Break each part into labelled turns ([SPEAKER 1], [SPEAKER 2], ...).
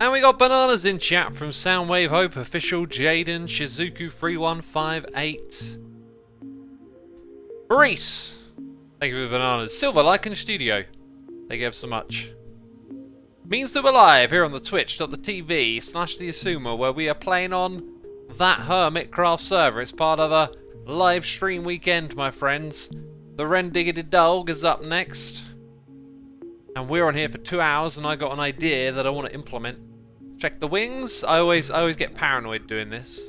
[SPEAKER 1] And we got bananas in chat from Soundwave Hope, Official, Jaden, Shizuku3158. Reese! Thank you for the bananas. Silver Lycan Studio. Thank you ever so much. Means that we're live here on the twitch.tv/Xisuma, where we are playing on that Hermitcraft server. It's part of a live stream weekend, my friends. The Rendiggity Dog is up next. And we're on here for 2 hours, and I got an idea that I want to implement. Check the wings. I always get paranoid doing this.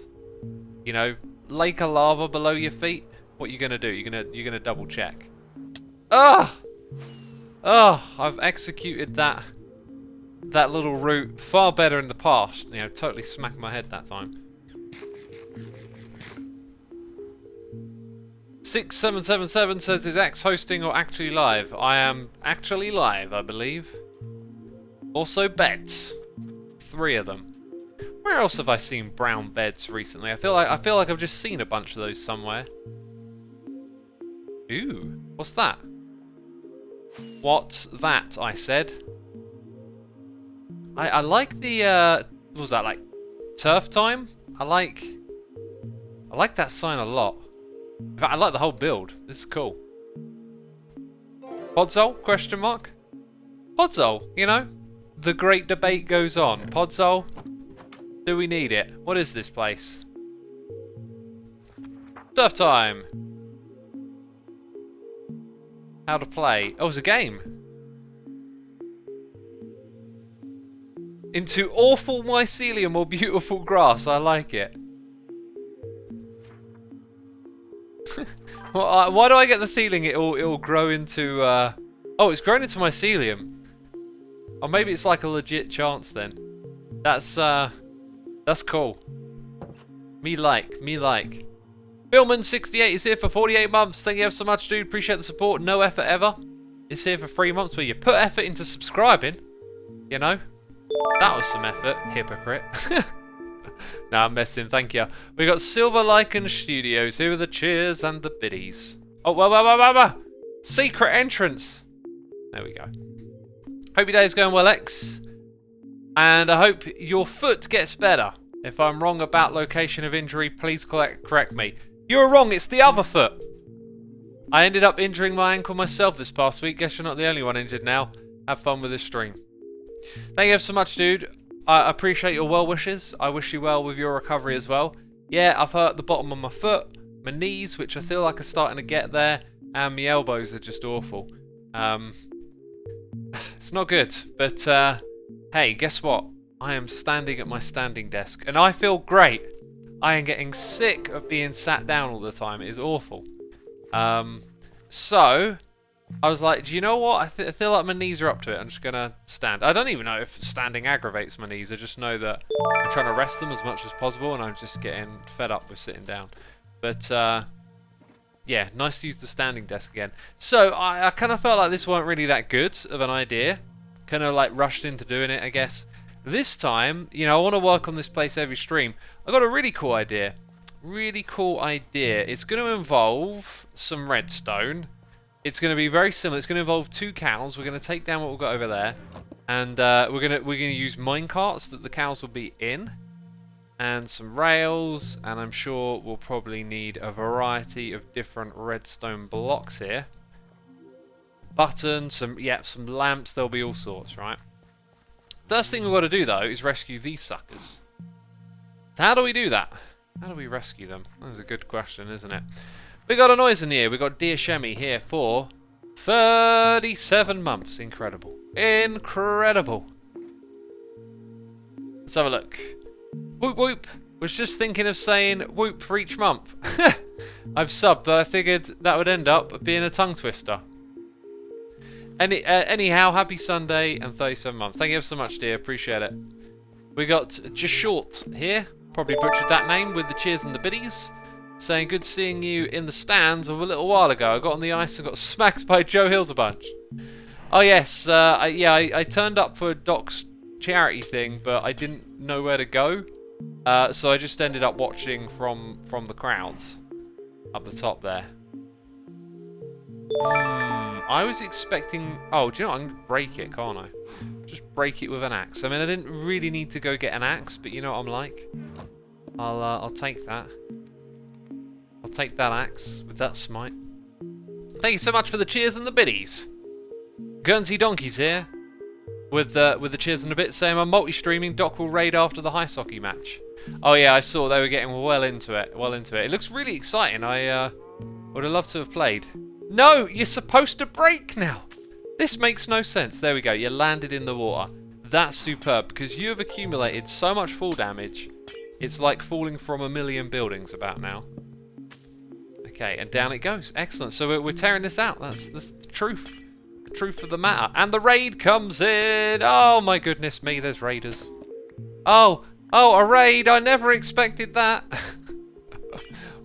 [SPEAKER 1] You know, lake of lava below your feet. What are you gonna do? You're gonna double check. Oh, I've executed that little route far better in the past. You know, totally smacked my head that time. 6777 says, is X hosting or actually live? I am actually live, I believe. Also beds. 3 of them. Where else have I seen brown beds recently? I feel like I've just seen a bunch of those somewhere. Ooh, what's that? What's that? I said. I like the what was that, like turf time? I like that sign a lot. In fact, I like the whole build. This is cool. Podzol? Question mark. Podzol, you know? The great debate goes on. Podzol? Do we need it? What is this place? Surf time! How to play. Oh, it's a game. Into awful mycelium or beautiful grass. I like it. Well, why do I get the feeling it'll grow into... Oh, it's grown into mycelium. Or maybe it's like a legit chance then. That's cool. Me like. Billman68 is here for 48 months. Thank you ever so much, dude. Appreciate the support. No effort ever. Is here for 3 months where you put effort into subscribing. You know? That was some effort. Hypocrite. Nah, I'm messing. Thank you. We got Silver Lycan Studios. Here are the cheers and the biddies. Oh, whoa. Secret entrance. There we go. Hope your day is going well, X. And I hope your foot gets better. If I'm wrong about location of injury, please correct me. You're wrong, it's the other foot. I ended up injuring my ankle myself this past week. Guess you're not the only one injured now. Have fun with this stream. Thank you so much, dude. I appreciate your well wishes. I wish you well with your recovery as well. Yeah, I've hurt the bottom of my foot, my knees, which I feel like are starting to get there, and my elbows are just awful. It's not good, but hey, guess what? I am standing at my standing desk, and I feel great. I am getting sick of being sat down all the time. It is awful. So I was like, do you know what? I feel like my knees are up to it. I'm just gonna stand. I don't even know if standing aggravates my knees. I just know that I'm trying to rest them as much as possible, and I'm just getting fed up with sitting down. But yeah, nice to use the standing desk again. So I kind of felt like this weren't really that good of an idea. Kind of like rushed into doing it, I guess. This time, you know, I want to work on this place every stream. I got a really cool idea. It's going to involve some redstone. It's going to be very similar. It's going to involve 2 cows. We're going to take down what we've got over there, and we're going to use mine carts that the cows will be in, and some rails. And I'm sure we'll probably need a variety of different redstone blocks here. Buttons, some lamps. There'll be all sorts, right? First thing we've got to do though is rescue these suckers. So how do we do that? How do we rescue them? That's a good question, isn't it? We got a noise in here. We got Dear Shemi here for 37 months. Incredible. Incredible. Let's have a look. Whoop whoop. Was just thinking of saying whoop for each month. I've subbed, but I figured that would end up being a tongue twister. Anyhow, happy Sunday and 37 months. Thank you so much, dear. Appreciate it. We got Just Short here. Probably butchered that name with the cheers and the biddies. Saying, good seeing you in the stands of a little while ago. I got on the ice and got smacked by Joe Hills a bunch. Oh, yes. I turned up for Doc's charity thing, but I didn't know where to go. So I just ended up watching from the crowds up the top there. I was expecting... Oh, do you know what? I can break it, can't I? Just break it with an axe. I mean, I didn't really need to go get an axe, but you know what I'm like. I'll take that. I'll take that axe with that smite. Thank you so much for the cheers and the biddies. Guernsey Donkeys here with the cheers and a bit, saying I'm multi-streaming. Doc will raid after the ice hockey match. Oh yeah, I saw they were getting well into it. It looks really exciting. I would have loved to have played. No, you're supposed to break now. This makes no sense. There we go. You landed in the water. That's superb because you have accumulated so much fall damage. It's like falling from a million buildings about now. Okay, and down it goes. Excellent. So we're tearing this out. That's the truth. The truth of the matter. And the raid comes in. Oh my goodness me, there's raiders. Oh, a raid. I never expected that.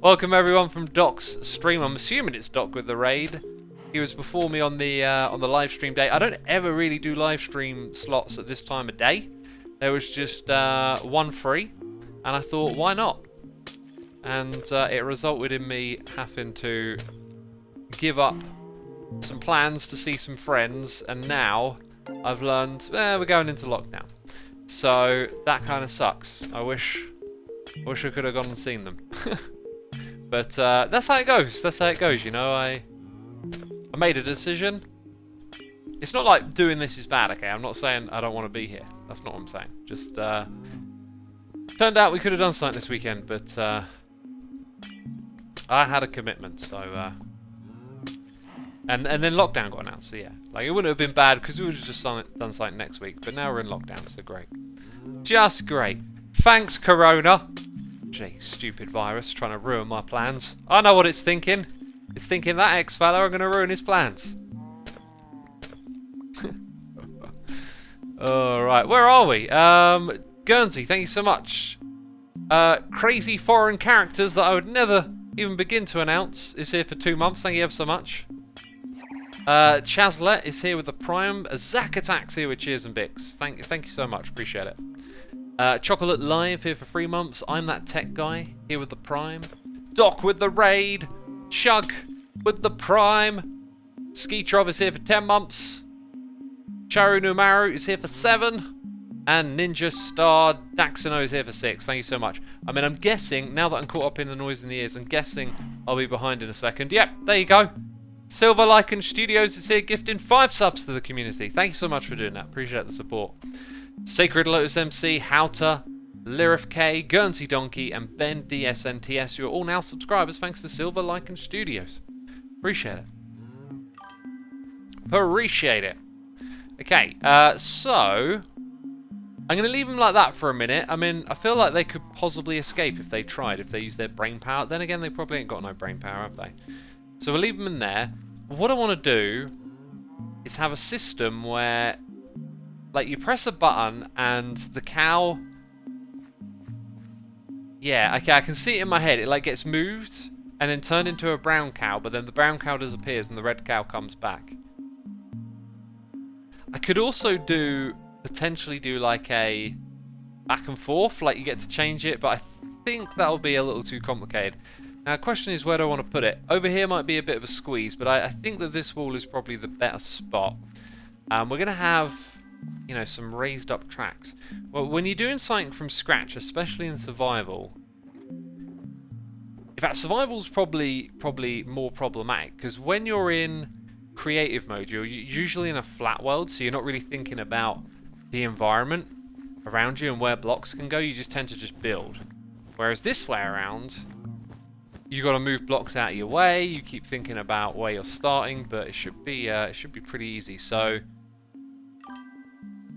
[SPEAKER 1] Welcome everyone from Doc's stream. I'm assuming it's Doc with the raid. He was before me on the live stream day. I don't ever really do live stream slots at this time of day. There was just one free, and I thought, why not? And it resulted in me having to give up some plans to see some friends, and now I've learned we're going into lockdown. So that kind of sucks. I wish I could have gone and seen them. But that's how it goes. That's how it goes, you know. I made a decision. It's not like doing this is bad, okay? I'm not saying I don't want to be here. That's not what I'm saying. Just turned out we could have done something this weekend, but I had a commitment, so and then lockdown got announced, so yeah. Like, it wouldn't have been bad because we would have just done something next week, but now we're in lockdown, so great. Just great. Thanks, Corona. Gee, stupid virus trying to ruin my plans. I know what it's thinking. It's thinking that ex-fella are going to ruin his plans. Alright, where are we? Guernsey, thank you so much. Crazy foreign characters that I would never even begin to announce is here for 2 months. Thank you ever so much. Chazlet is here with the Prime. Zack Attacks here with cheers and bits. Thank you so much. Appreciate it. Chocolate Live here for 3 months. I'm that tech guy here with the Prime. Doc with the raid. Chug with the Prime. Ski Trov is here for 10 months. Charu Numaru is here for 7. And Ninja Star Daxino is here for 6. Thank you so much. I mean, I'm guessing, now that I'm caught up in the noise in the ears, I'm guessing I'll be behind in a second. Yep, there you go. Silver Lycan Studios is here gifting 5 subs to the community. Thank you so much for doing that. Appreciate the support. Sacred Lotus MC, Houter, Lirif K, Guernsey Donkey, and Ben DSNTS. You are all now subscribers thanks to Silver Lycan Studios. Appreciate it. Appreciate it. Okay, so I'm going to leave them like that for a minute. I mean, I feel like they could possibly escape if they tried, if they used their brain power. Then again, they probably ain't got no brain power, have they? So we'll leave them in there. What I want to do is have a system where, like, you press a button and the cow... Yeah, okay, I can see it in my head. It, like, gets moved and then turned into a brown cow, but then the brown cow disappears and the red cow comes back. I could also potentially do like a back and forth, like you get to change it, but I think that'll be a little too complicated. Now the question is, where do I want to put it? Over here might be a bit of a squeeze, but I think that this wall is probably the better spot. We're going to have, you know, some raised up tracks. Well, when you're doing something from scratch, especially in survival, in fact, survival's probably more problematic, because when you're in creative mode, you're usually in a flat world, so you're not really thinking about the environment around you and where blocks can go. You just tend to just build. Whereas this way around, you got to move blocks out of your way. You keep thinking about where you're starting, but it should be pretty easy. So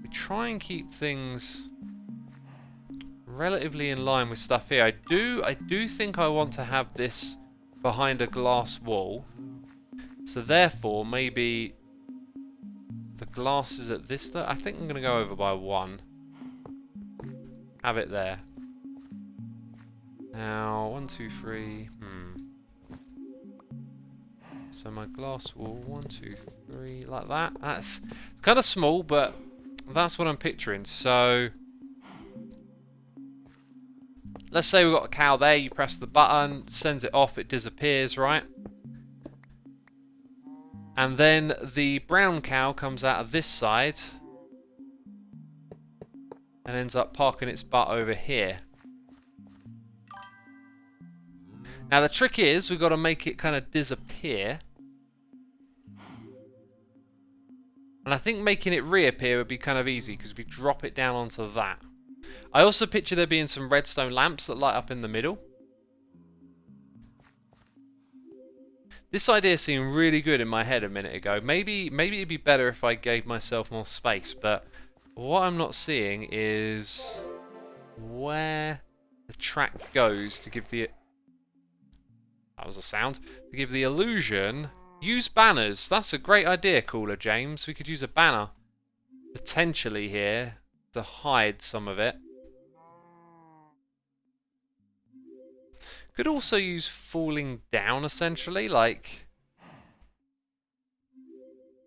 [SPEAKER 1] we try and keep things relatively in line with stuff here. I do think I want to have this behind a glass wall. So therefore, maybe the glass is at this. I think I'm going to go over by 1. Have it there. Now, 1, 2, 3. So my glass wall, 1, 2, 3, like that. It's kind of small, but that's what I'm picturing. So let's say we've got a cow there. You press the button, sends it off, it disappears, right? And then the brown cow comes out of this side and ends up parking its butt over here. Now the trick is, we've got to make it kind of disappear. And I think making it reappear would be kind of easy, because we drop it down onto that. I also picture there being some redstone lamps that light up in the middle. This idea seemed really good in my head a minute ago. Maybe it'd be better if I gave myself more space, but what I'm not seeing is where the track goes to give the... That was a sound. To give the illusion... Use banners. That's a great idea, Cooler James. We could use a banner, potentially here, to hide some of it. Could also use falling down, essentially. Like,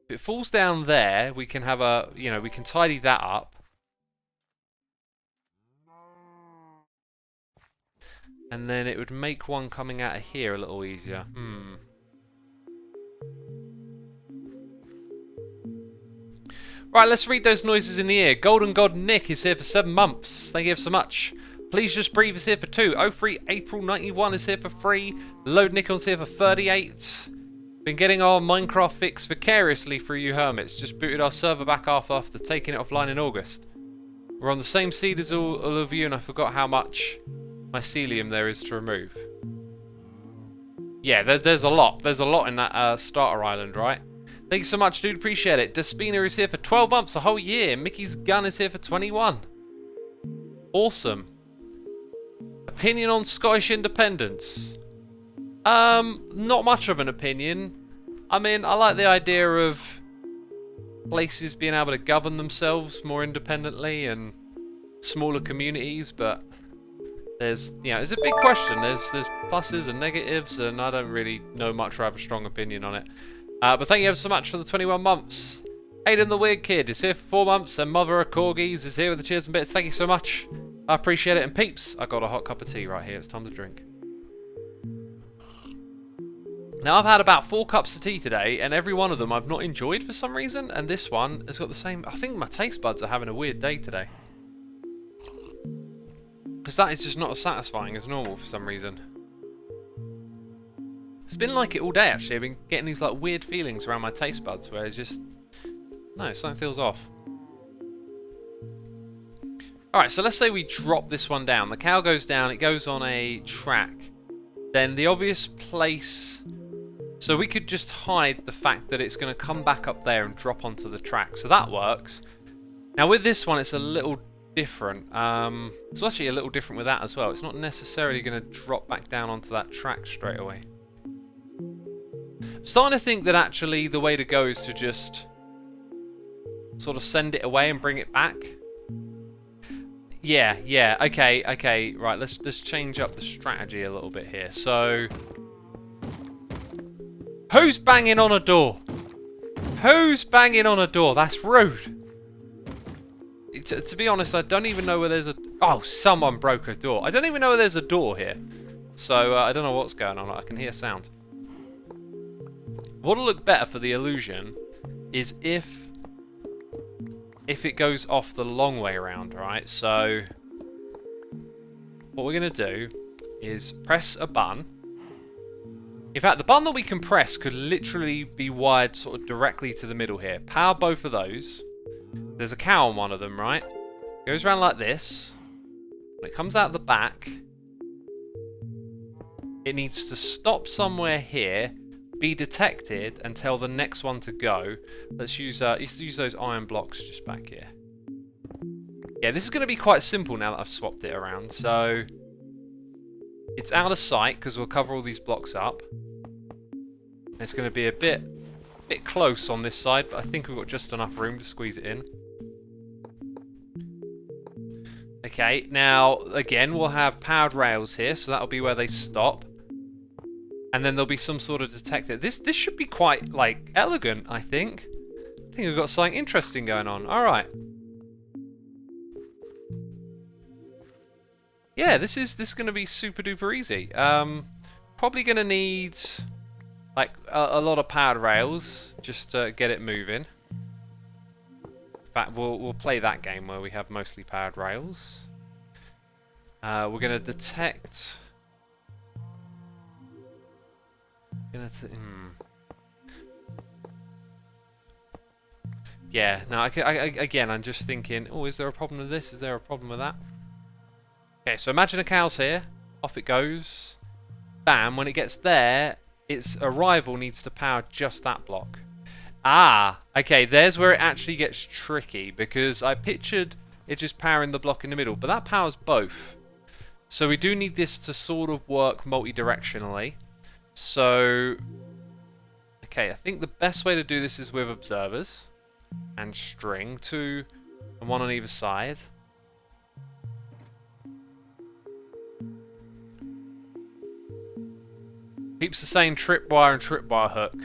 [SPEAKER 1] if it falls down there, we can have a... You know, we can tidy that up. And then it would make one coming out of here a little easier. Right, let's read those noises in the ear. Golden God Nick is here for 7 months. Thank you so much. Please Just Breathe is here for 2. 03 April 91 is here for 3. Load Nikon's here for 38. Been getting our Minecraft fix vicariously through you hermits. Just booted our server back after taking it offline in August. We're on the same seed as all of you, and I forgot how much mycelium there is to remove. Yeah, there's a lot. There's a lot in that starter island, right? Thank you so much, dude. Appreciate it. Despina is here for 12 months, a whole year. Mickey's Gun is here for 21. Awesome. Opinion on Scottish independence? Not much of an opinion. I mean, I like the idea of places being able to govern themselves more independently and smaller communities, but there's, you know, it's a big question. There's pluses and negatives, and I don't really know much or have a strong opinion on it. But thank you ever so much for the 21 months. Aiden the Weird Kid is here for 4 months, and Mother of Corgis is here with the cheers and bits. Thank you so much. I appreciate it. And peeps, I got a hot cup of tea right here. It's time to drink. Now, I've had about 4 cups of tea today, and every one of them I've not enjoyed for some reason, and this one has got the same... I think my taste buds are having a weird day today. Because that is just not as satisfying as normal for some reason. It's been like it all day, actually. I've been getting these like weird feelings around my taste buds where it's just... No, something feels off. Alright, so let's say we drop this one down. The cow goes down, it goes on a track. Then the obvious place... So we could just hide the fact that it's going to come back up there and drop onto the track. So that works. Now with this one, it's a little different. It's actually a little different with that as well. It's not necessarily going to drop back down onto that track straight away. I'm starting to think that actually the way to go is to just sort of send it away and bring it back. Yeah, okay, right, let's change up the strategy a little bit here. So, who's banging on a door? Who's banging on a door? That's rude. To be honest, I don't even know where there's a... Oh, someone broke a door. I don't even know where there's a door here. So, I don't know what's going on. I can hear sound. What'll look better for the illusion is if it goes off the long way around, right? So, what we're going to do is press a button. In fact, the button that we can press could literally be wired sort of directly to the middle here. Power both of those. There's a cow on one of them, right? Goes around like this. When it comes out the back, it needs to stop somewhere here, be detected, and tell the next one to go. Let's use those iron blocks just back here. Yeah, this is going to be quite simple now that I've swapped it around. So, it's out of sight because we'll cover all these blocks up. It's going to be a bit close on this side, but I think we've got just enough room to squeeze it in. Okay, now, again, we'll have powered rails here, so that'll be where they stop. And then there'll be some sort of detector. This should be quite, like, elegant, I think. I think we've got something interesting going on. Alright. Yeah, this is going to be super duper easy. Probably going to need... like a lot of powered rails just to get it moving. fact, we'll play that game where we have mostly powered rails. We're gonna detect. Yeah. Now, again, I'm just thinking. Oh, is there a problem with this? Is there a problem with that? Okay. So imagine a cow's here. Off it goes. Bam. When it gets there, its arrival needs to power just that block. Ah, okay, there's where it actually gets tricky, because I pictured it just powering the block in the middle, but that powers both. So we do need this to sort of work multi-directionally. So, okay, I think the best way to do this is with observers and string, 2 and 1 on either side. Keeps the same tripwire and tripwire hook.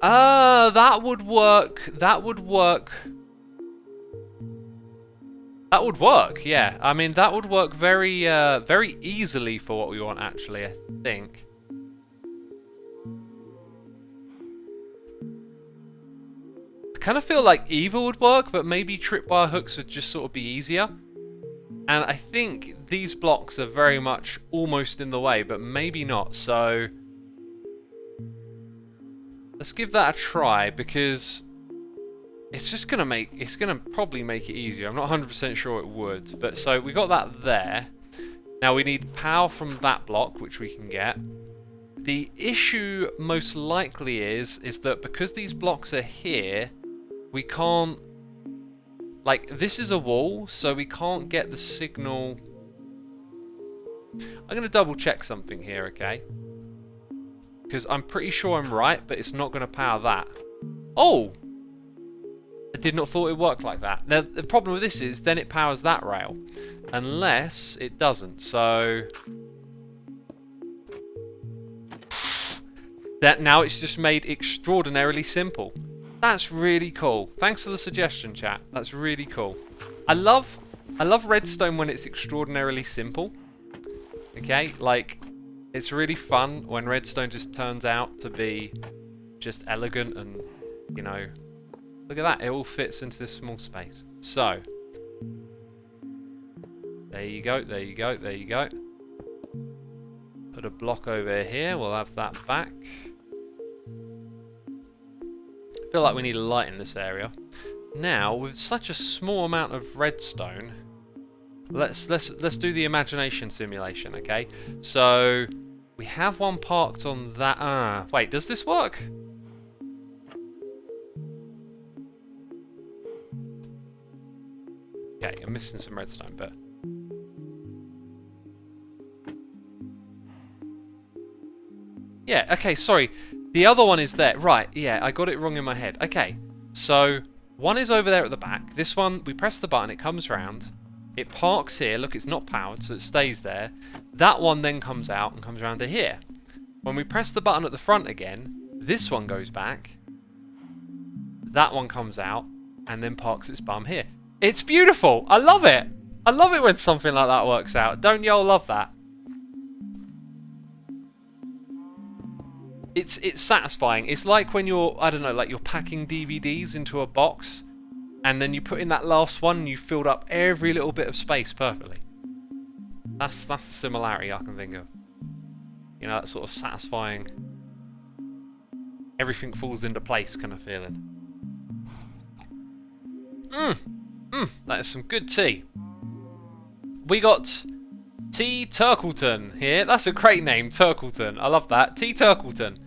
[SPEAKER 1] That would work. That would work. That would work, yeah. I mean, that would work very, very easily for what we want, actually, I think. I kind of feel like either would work, but maybe tripwire hooks would just sort of be easier. And I think these blocks are very much almost in the way, but maybe not, so... Let's give that a try, because it's just gonna probably make it easier. I'm not 100% sure it would, but so we got that there. Now we need power from that block, which we can get. The issue most likely is that because these blocks are here, we can't, like, this is a wall, so we can't get the signal. I'm gonna double check something here, okay? Because I'm pretty sure I'm right, but it's not going to power that. Oh! I did not thought it worked like that. Now, the problem with this is, then it powers that rail. Unless it doesn't, so... That now it's just made extraordinarily simple. That's really cool. Thanks for the suggestion, chat. That's really cool. I love redstone when it's extraordinarily simple. Okay, like... It's really fun when redstone just turns out to be just elegant and, you know, look at that, it all fits into this small space. So, there you go, there you go, there you go. Put a block over here, we'll have that back. I feel like we need a light in this area. Now, with such a small amount of redstone, let's do the imagination simulation, okay? So we have one parked on that. Wait, does this work? Okay, I'm missing some redstone, but yeah. Okay, sorry. The other one is there. Right. Yeah, I got it wrong in my head. Okay, so one is over there at the back. This one, we press the button, it comes round. It parks here. Look, it's not powered, so it stays there. That one then comes out and comes around to here. When we press the button at the front again, this one goes back. That one comes out and then parks its bum here. It's beautiful. I love it. I love it when something like that works out. Don't y'all love that? It's satisfying. It's like when you're, I don't know, like you're packing DVDs into a box and then you put in that last one and you filled up every little bit of space perfectly. That's the similarity I can think of. You know, that sort of satisfying, everything falls into place kind of feeling. That is some good tea. We got T. Turkleton here. That's a great name, Turkleton. I love that. T. Turkleton.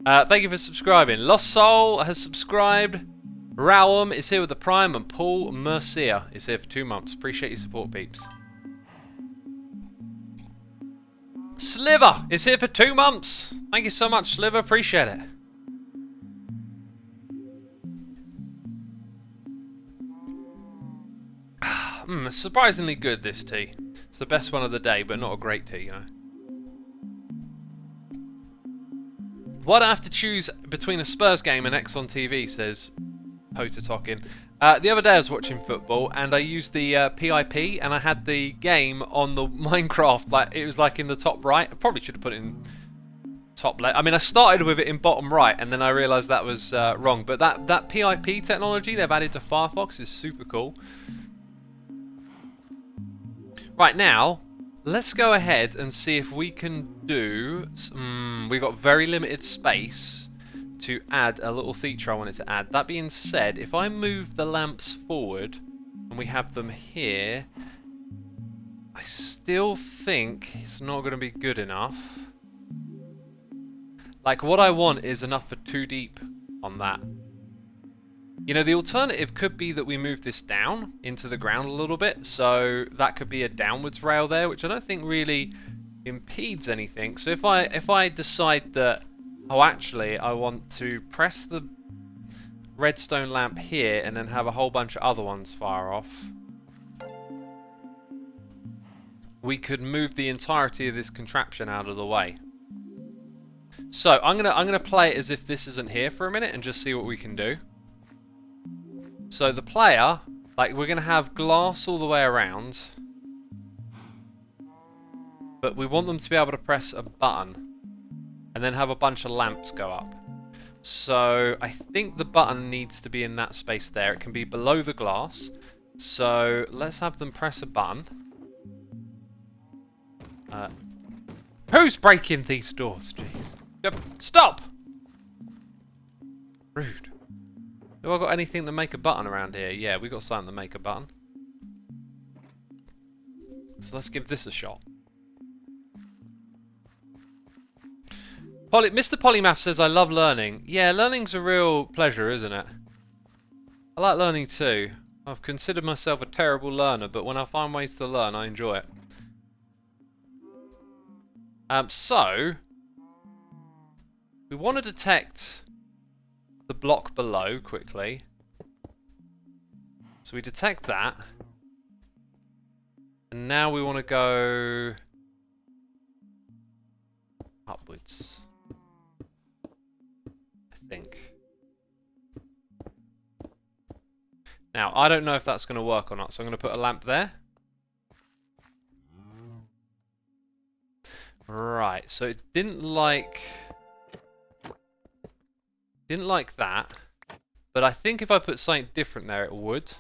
[SPEAKER 1] Thank you for subscribing. Lost Soul has subscribed. Rowam is here with the Prime, and Paul Mercier is here for 2 months. Appreciate your support, peeps. Sliver is here for 2 months. Thank you so much, Sliver. Appreciate it. It's surprisingly good, this tea. It's the best one of the day, but not a great tea, you know. Why'd I have to choose between a Spurs game and X on TV, says Potatokin. The other day I was watching football and I used the PIP and I had the game on the Minecraft, like it was like in the top right. I probably should have put it in top left. I mean, I started with it in bottom right, and then I realised that was wrong. But that PIP technology they've added to Firefox is super cool. Right, now, let's go ahead and see if we can do... we've got very limited space to add a little feature I wanted to add. That being said, if I move the lamps forward and we have them here, I still think it's not going to be good enough. Like, what I want is enough for 2 deep on that. You know, the alternative could be that we move this down into the ground a little bit, so that could be a downwards rail there, which I don't think really impedes anything. So if I decide that, oh, actually, I want to press the redstone lamp here and then have a whole bunch of other ones fire off, we could move the entirety of this contraption out of the way. So I'm gonna play it as if this isn't here for a minute and just see what we can do. So the player, like, we're going to have glass all the way around, but we want them to be able to press a button and then have a bunch of lamps go up. So I think the button needs to be in that space there. It can be below the glass. So let's have them press a button. Who's breaking these doors? Jeez. Stop! Rude. Have I got anything to make a button around here? Yeah, we got something to make a button. So let's give this a shot. Mr. Polymath says, I love learning. Yeah, learning's a real pleasure, isn't it? I like learning too. I've considered myself a terrible learner, but when I find ways to learn, I enjoy it. So, we want to detect the block below quickly. So we detect that. And now we want to go upwards, I think. Now, I don't know if that's going to work or not, so I'm going to put a lamp there. Right, so it didn't like that, but I think if I put something different there, it would.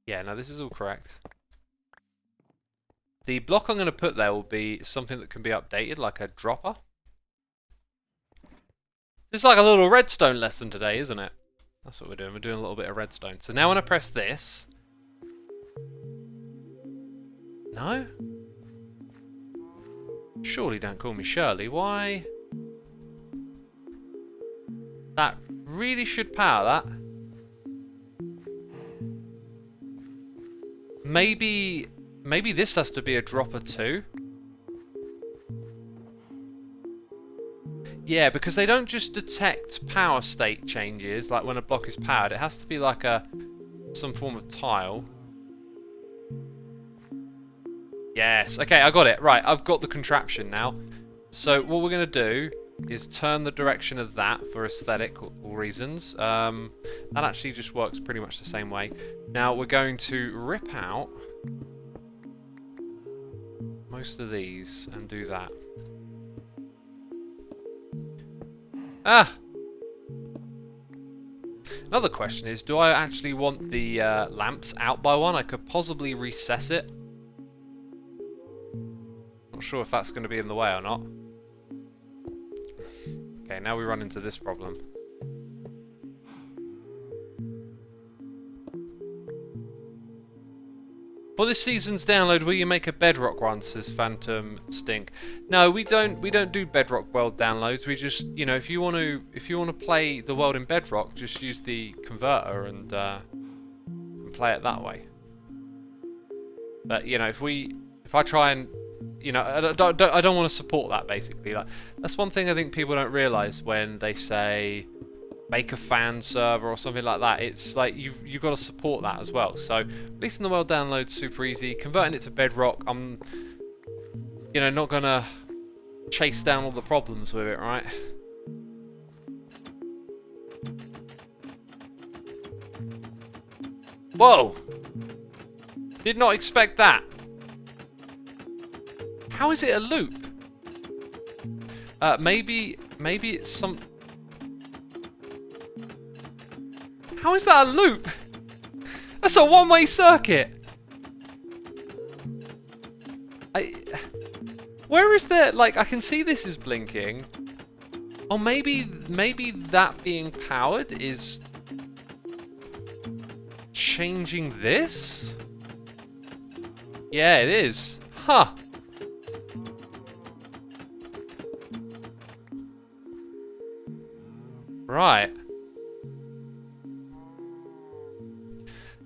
[SPEAKER 1] Yeah, no, this is all correct. The block I'm going to put there will be something that can be updated, like a dropper. It's like a little redstone lesson today, isn't it? That's what we're doing. We're doing a little bit of redstone. So now when I press this... No? Surely don't call me Shirley. Why? That really should power that. Maybe this has to be a dropper too. Yeah, because they don't just detect power state changes, like when a block is powered. It has to be like some form of tile. Yes, okay, I got it. Right, I've got the contraption now. So what we're going to do is turn the direction of that for aesthetic reasons. That actually just works pretty much the same way. Now we're going to rip out most of these and do that. Ah! Another question is, do I actually want the lamps out by one? I could possibly recess it. Not sure if that's going to be in the way or not. Okay, now we run into this problem. For this season's download, will you make a Bedrock one? Says Phantom Stink. No, we don't do Bedrock world downloads. We just, you know, if you want to play the world in Bedrock, just use the converter and play it that way. But you know, if I try and, you know, I don't want to support that basically. Like, that's one thing I think people don't realise when they say make a fan server or something like that. It's like you've got to support that as well. So releasing the world download's super easy. Converting it to Bedrock, I'm, you know, not gonna chase down all the problems with it, right? Whoa! Did not expect that. How is it a loop? Maybe it's some... How is that a loop? That's a one-way circuit! Where is there... Like, I can see this is blinking. Oh, maybe that being powered is... changing this? Yeah, it is. Huh. Right.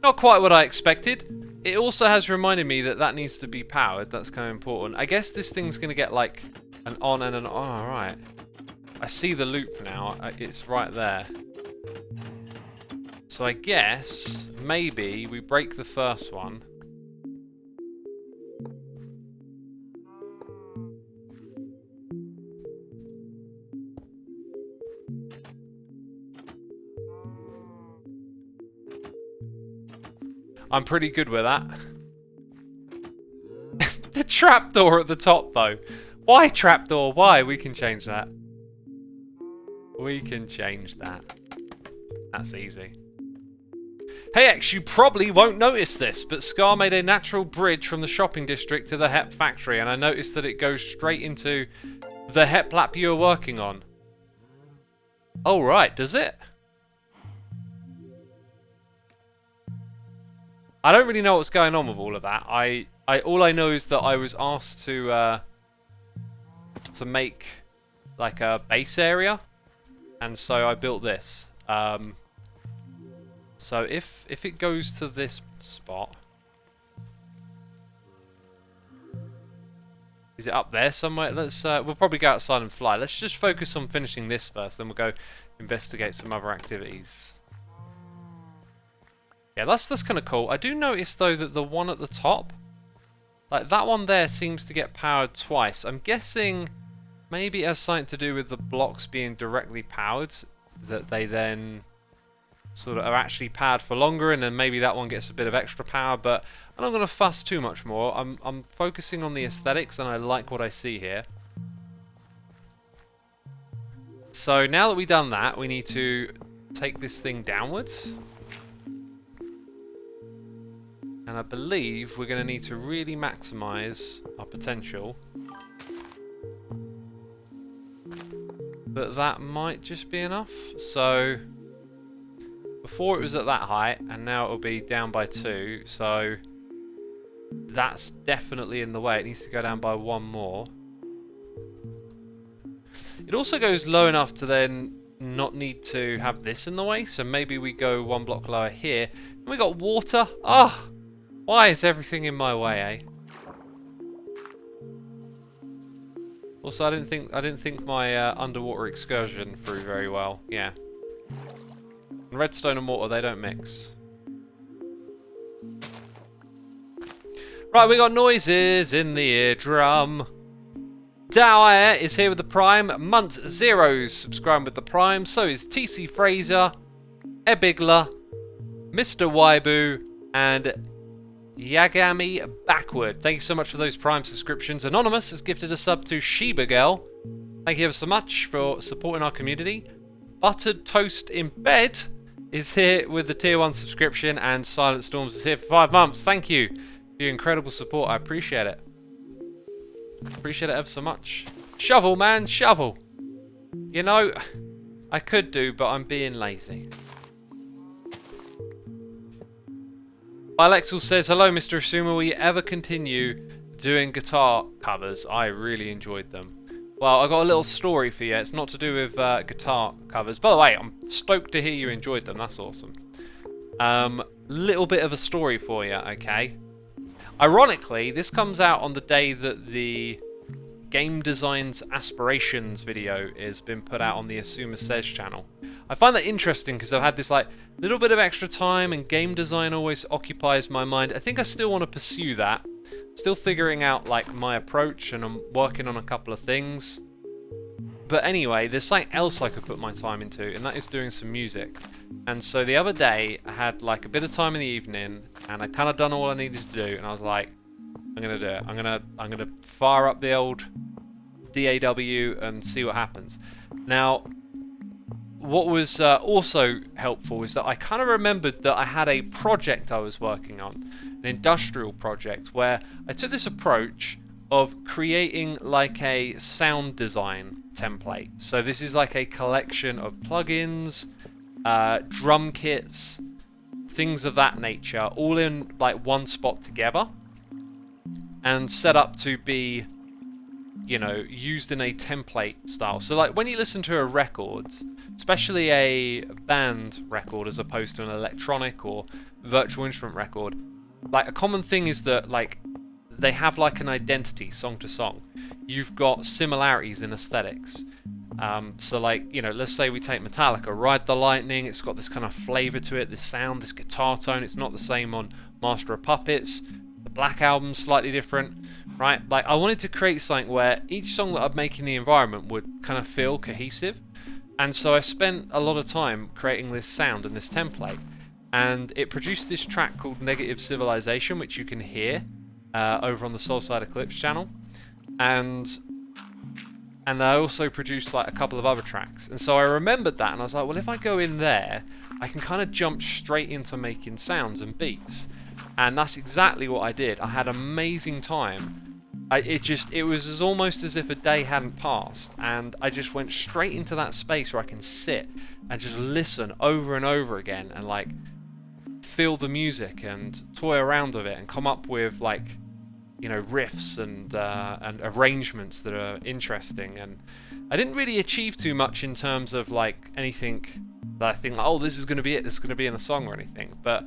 [SPEAKER 1] Not quite what I expected. It also has reminded me that that needs to be powered. That's kind of important. I guess this thing's going to get like an on and an on. Oh, right. I see the loop now. It's right there. So I guess maybe we break the first one. I'm pretty good with that. The trapdoor at the top, though. Why trapdoor? Why? We can change that. We can change that. That's easy. Hey X, you probably won't notice this, but Scar made a natural bridge from the shopping district to the HEP factory, and I noticed that it goes straight into the HEP lab you're working on. Oh, right. Does it? I don't really know what's going on with all of that. All I know is that I was asked to make like a base area, and so I built this. So if it goes to this spot, is it up there somewhere? Let's we'll probably go outside and fly. Let's just focus on finishing this first, then we'll go investigate some other activities. Yeah, that's kind of cool. I do notice, though, that the one at the top, like that one there, seems to get powered twice. I'm guessing maybe it has something to do with the blocks being directly powered, that they then sort of are actually powered for longer, and then maybe that one gets a bit of extra power, but I'm not going to fuss too much more. I'm focusing on the aesthetics, and I like what I see here. So now that we've done that, we need to take this thing downwards. And I believe we're going to need to really maximize our potential. But that might just be enough. So before it was at that height, and now it'll be down by 2. So that's definitely in the way. It needs to go down by 1 more. It also goes low enough to then not need to have this in the way. So maybe we go 1 block lower here. And we got water. Ah! Oh, why is everything in my way, eh? Also, I didn't think my underwater excursion through very well. Yeah. And redstone and water, they don't mix. Right, we got noises in the eardrum. Dower is here with the Prime. Munt Zeros subscribing with the Prime. So is TC Fraser, Ebigla, Mr. Waibu, and Yagami Backward. Thank you so much for those Prime subscriptions. Anonymous has gifted a sub to Sheba Girl. Thank you ever so much for supporting our community. Buttered Toast in Bed is here with the tier 1 subscription, and Silent Storms is here for 5 months. Thank you for your incredible support. I appreciate it. Appreciate it ever so much. Shovel, man, shovel. You know, I could do, but I'm being lazy. Alexel says, hello Mr. Xisuma, will you ever continue doing guitar covers? I really enjoyed them. Well, I got a little story for you. It's not to do with guitar covers. By the way, I'm stoked to hear you enjoyed them. That's awesome. Little bit of a story for you, okay? Ironically, this comes out on the day that the Game Design's Aspirations video has been put out on the Xisuma Says channel. I find that interesting because I've had this like little bit of extra time, and game design always occupies my mind. I think I still want to pursue that. Still figuring out like my approach, and I'm working on a couple of things. But anyway, there's something else I could put my time into, and that is doing some music. And so the other day, I had like a bit of time in the evening, and I kind of done all I needed to do, and I was like, I'm gonna do it. I'm gonna fire up the old DAW and see what happens. Now, what was also helpful is that I kind of remembered that I had a project I was working on, an industrial project, where I took this approach of creating like a sound design template. So this is like a collection of plugins, drum kits, things of that nature, all in like one spot together and set up to be, you know, used in a template style. So like when you listen to a record, especially a band record as opposed to an electronic or virtual instrument record, like a common thing is that like they have like an identity song to song. You've got similarities in aesthetics. So like, you know, let's say we take Metallica, Ride the Lightning, it's got this kind of flavour to it, this sound, this guitar tone. It's not the same on Master of Puppets. The Black Album's slightly different, right? Like I wanted to create something where each song that I'd make in the environment would kind of feel cohesive. And so I spent a lot of time creating this sound and this template. And it produced this track called Negative Civilization, which you can hear over on the Soulside Eclipse channel. And I also produced like a couple of other tracks. And so I remembered that and I was like, well, if I go in there, I can kind of jump straight into making sounds and beats. And that's exactly what I did. I had an amazing time. It was almost as if a day hadn't passed. And I just went straight into that space where I can sit and just listen over and over again and like feel the music and toy around with it and come up with like, you know, riffs and arrangements that are interesting. And I didn't really achieve too much in terms of like anything that I think, oh, this is going to be it, this is going to be in a song or anything. But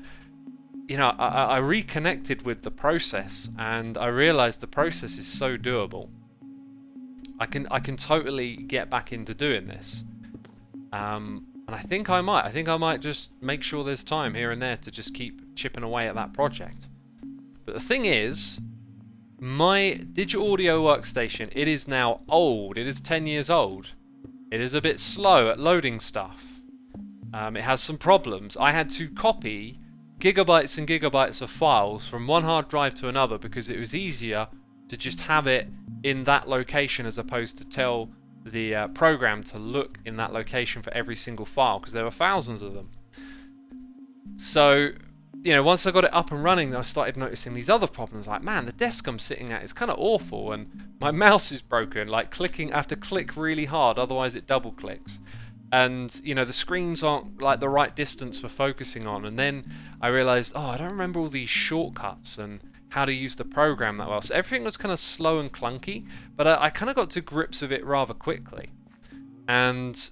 [SPEAKER 1] you know, I reconnected with the process and I realized the process is so doable. I can totally get back into doing this. And I think I might just make sure there's time here and there to just keep chipping away at that project. But the thing is, my digital audio workstation, it is now old. It is 10 years old. It is a bit slow at loading stuff. It has some problems. I had to copy gigabytes and gigabytes of files from one hard drive to another because it was easier to just have it in that location as opposed to tell the program to look in that location for every single file, because there were thousands of them. So, you know, once I got it up and running, I started noticing these other problems. Like, man, the desk I'm sitting at is kind of awful, and my mouse is broken. Like, clicking, I have to click really hard, otherwise it double clicks. And, you know, the screens aren't like the right distance for focusing on. And then I realized, oh, I don't remember all these shortcuts and how to use the program that well. So everything was kind of slow and clunky, but I kind of got to grips with it rather quickly. And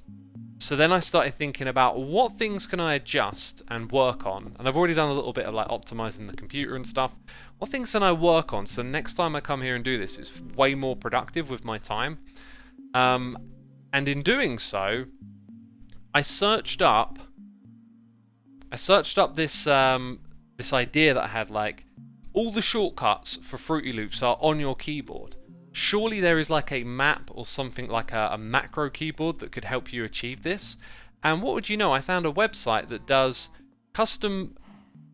[SPEAKER 1] so then I started thinking about what things can I adjust and work on. And I've already done a little bit of like optimizing the computer and stuff. What things can I work on so next time I come here and do this, it's way more productive with my time. And in doing so, I searched up this this idea that I had, like, all the shortcuts for Fruity Loops are on your keyboard. Surely there is like a map or something like a macro keyboard that could help you achieve this. And what would you know, I found a website that does custom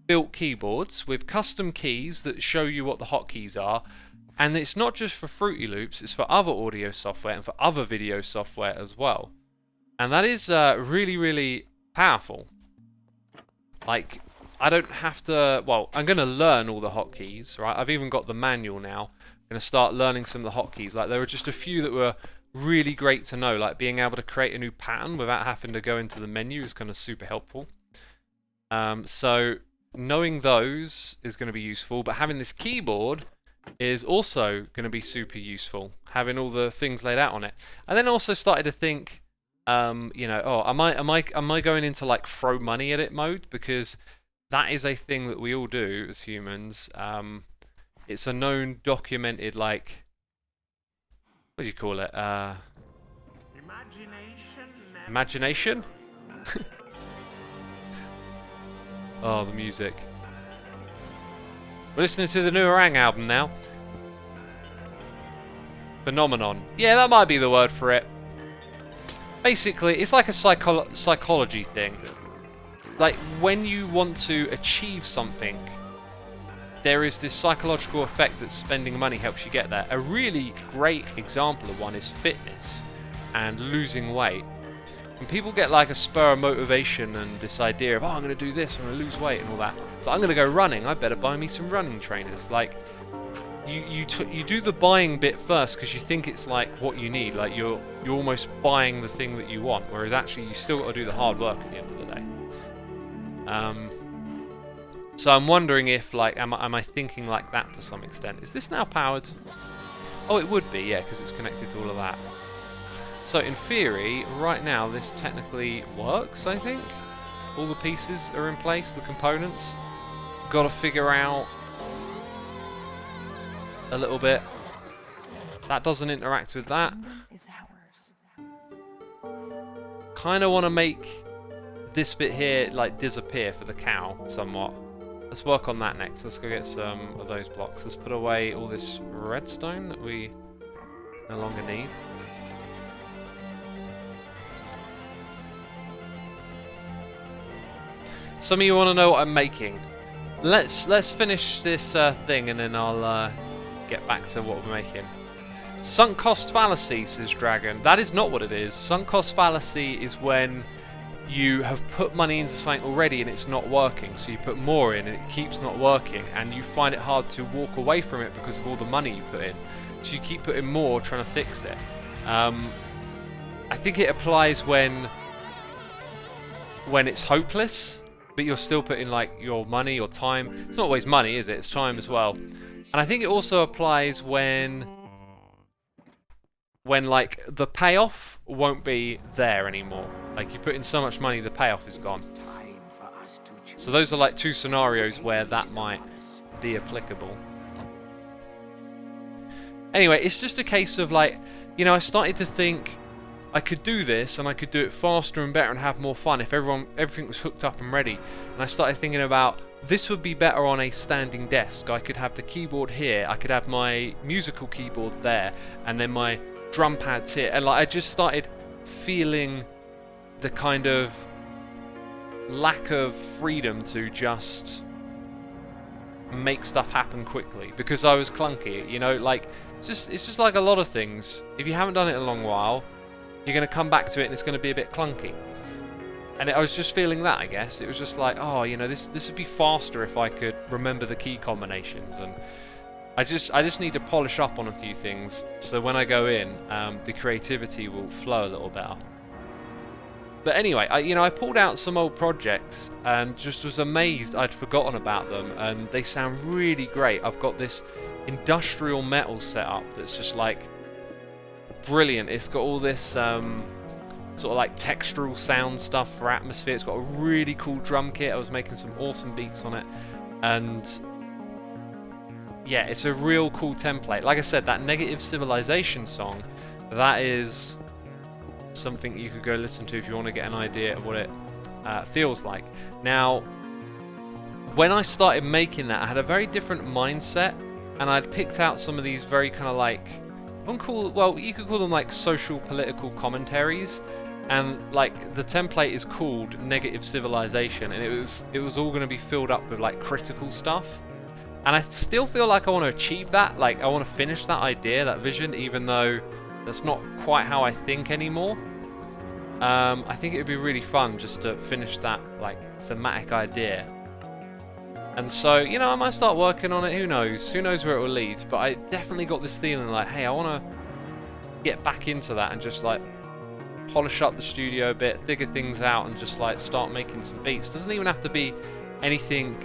[SPEAKER 1] built keyboards with custom keys that show you what the hotkeys are. And it's not just for Fruity Loops, it's for other audio software and for other video software as well. And that is really, really powerful. Like, I don't have to... Well, I'm going to learn all the hotkeys, right? I've even got the manual now. I'm going to start learning some of the hotkeys. Like, there were just a few that were really great to know. Like, being able to create a new pattern without having to go into the menu is kind of super helpful. So, knowing those is going to be useful. But having this keyboard is also going to be super useful. Having all the things laid out on it. And then also started to think... you know, oh, am I going into like throw money at it mode? Because that is a thing that we all do as humans. It's a known, documented, like, what do you call it? Imagination? Oh, the music. We're listening to the new Orang album now. Phenomenon. Yeah, that might be the word for it. Basically, it's like a psychology thing. Like, when you want to achieve something, there is this psychological effect that spending money helps you get there. A really great example of one is fitness and losing weight. When people get like a spur of motivation and this idea of, oh, I'm going to do this, I'm going to lose weight and all that, so I'm going to go running, I better buy me some running trainers. Like, you do the buying bit first because you think it's like what you need, like you're almost buying the thing that you want, whereas actually you still got to do the hard work at the end of the day. So I'm wondering if, like, am I thinking like that to some extent? Is this now powered? Oh, it would be, yeah, because it's connected to all of that. So in theory, right now this technically works, I think. All the pieces are in place, the components. Got to figure out a little bit. That doesn't interact with that. Kind of want to make this bit here like disappear for the cow somewhat. Let's work on that next. Let's go get some of those blocks. Let's put away all this redstone that we no longer need. Some of you want to know what I'm making. Let's finish this thing and then I'll get back to what we're making. Sunk cost fallacy, says Dragon. That is not what it is. Sunk cost fallacy is when you have put money into something already and it's not working, so you put more in and it keeps not working, and you find it hard to walk away from it because of all the money you put in. So you keep putting more, trying to fix it. I think it applies when it's hopeless, but you're still putting like your money or time. It's not always money, is it? It's time as well. And I think it also applies when like the payoff won't be there anymore. Like you put in so much money, the payoff is gone. So those are like two scenarios where that might be applicable. Anyway, it's just a case of like, you know, I started to think I could do this and I could do it faster and better and have more fun if everything was hooked up and ready. And I started thinking about, this would be better on a standing desk. I could have the keyboard here, I could have my musical keyboard there, and then my drum pads here. And like I just started feeling the kind of lack of freedom to just make stuff happen quickly because I was clunky, you know, like it's just like a lot of things. If you haven't done it in a long while, you're going to come back to it and it's going to be a bit clunky. And I was just feeling that, I guess. It was just like, oh, you know, this would be faster if I could remember the key combinations. And I just need to polish up on a few things, so when I go in, the creativity will flow a little better. But anyway, I pulled out some old projects and just was amazed I'd forgotten about them, and they sound really great. I've got this industrial metal setup that's just like brilliant. It's got all this sort of like textural sound stuff for atmosphere. It's got a really cool drum kit. I was making some awesome beats on it, and yeah, it's a real cool template. Like I said, that Negative Civilization song, that is something you could go listen to if you want to get an idea of what it feels like. Now, when I started making that, I had a very different mindset, and I'd picked out some of these very kind of like, well, you could call them like social political commentaries, and like the template is called Negative Civilization, and it was all going to be filled up with like critical stuff. And I still feel like I want to achieve that, like I want to finish that idea, that vision, even though that's not quite how I think anymore. I think it would be really fun just to finish that like thematic idea. And so, you know, I might start working on it, who knows where it will lead, but I definitely got this feeling like, hey, I want to get back into that and just like polish up the studio a bit, figure things out, and just like start making some beats. Doesn't even have to be anything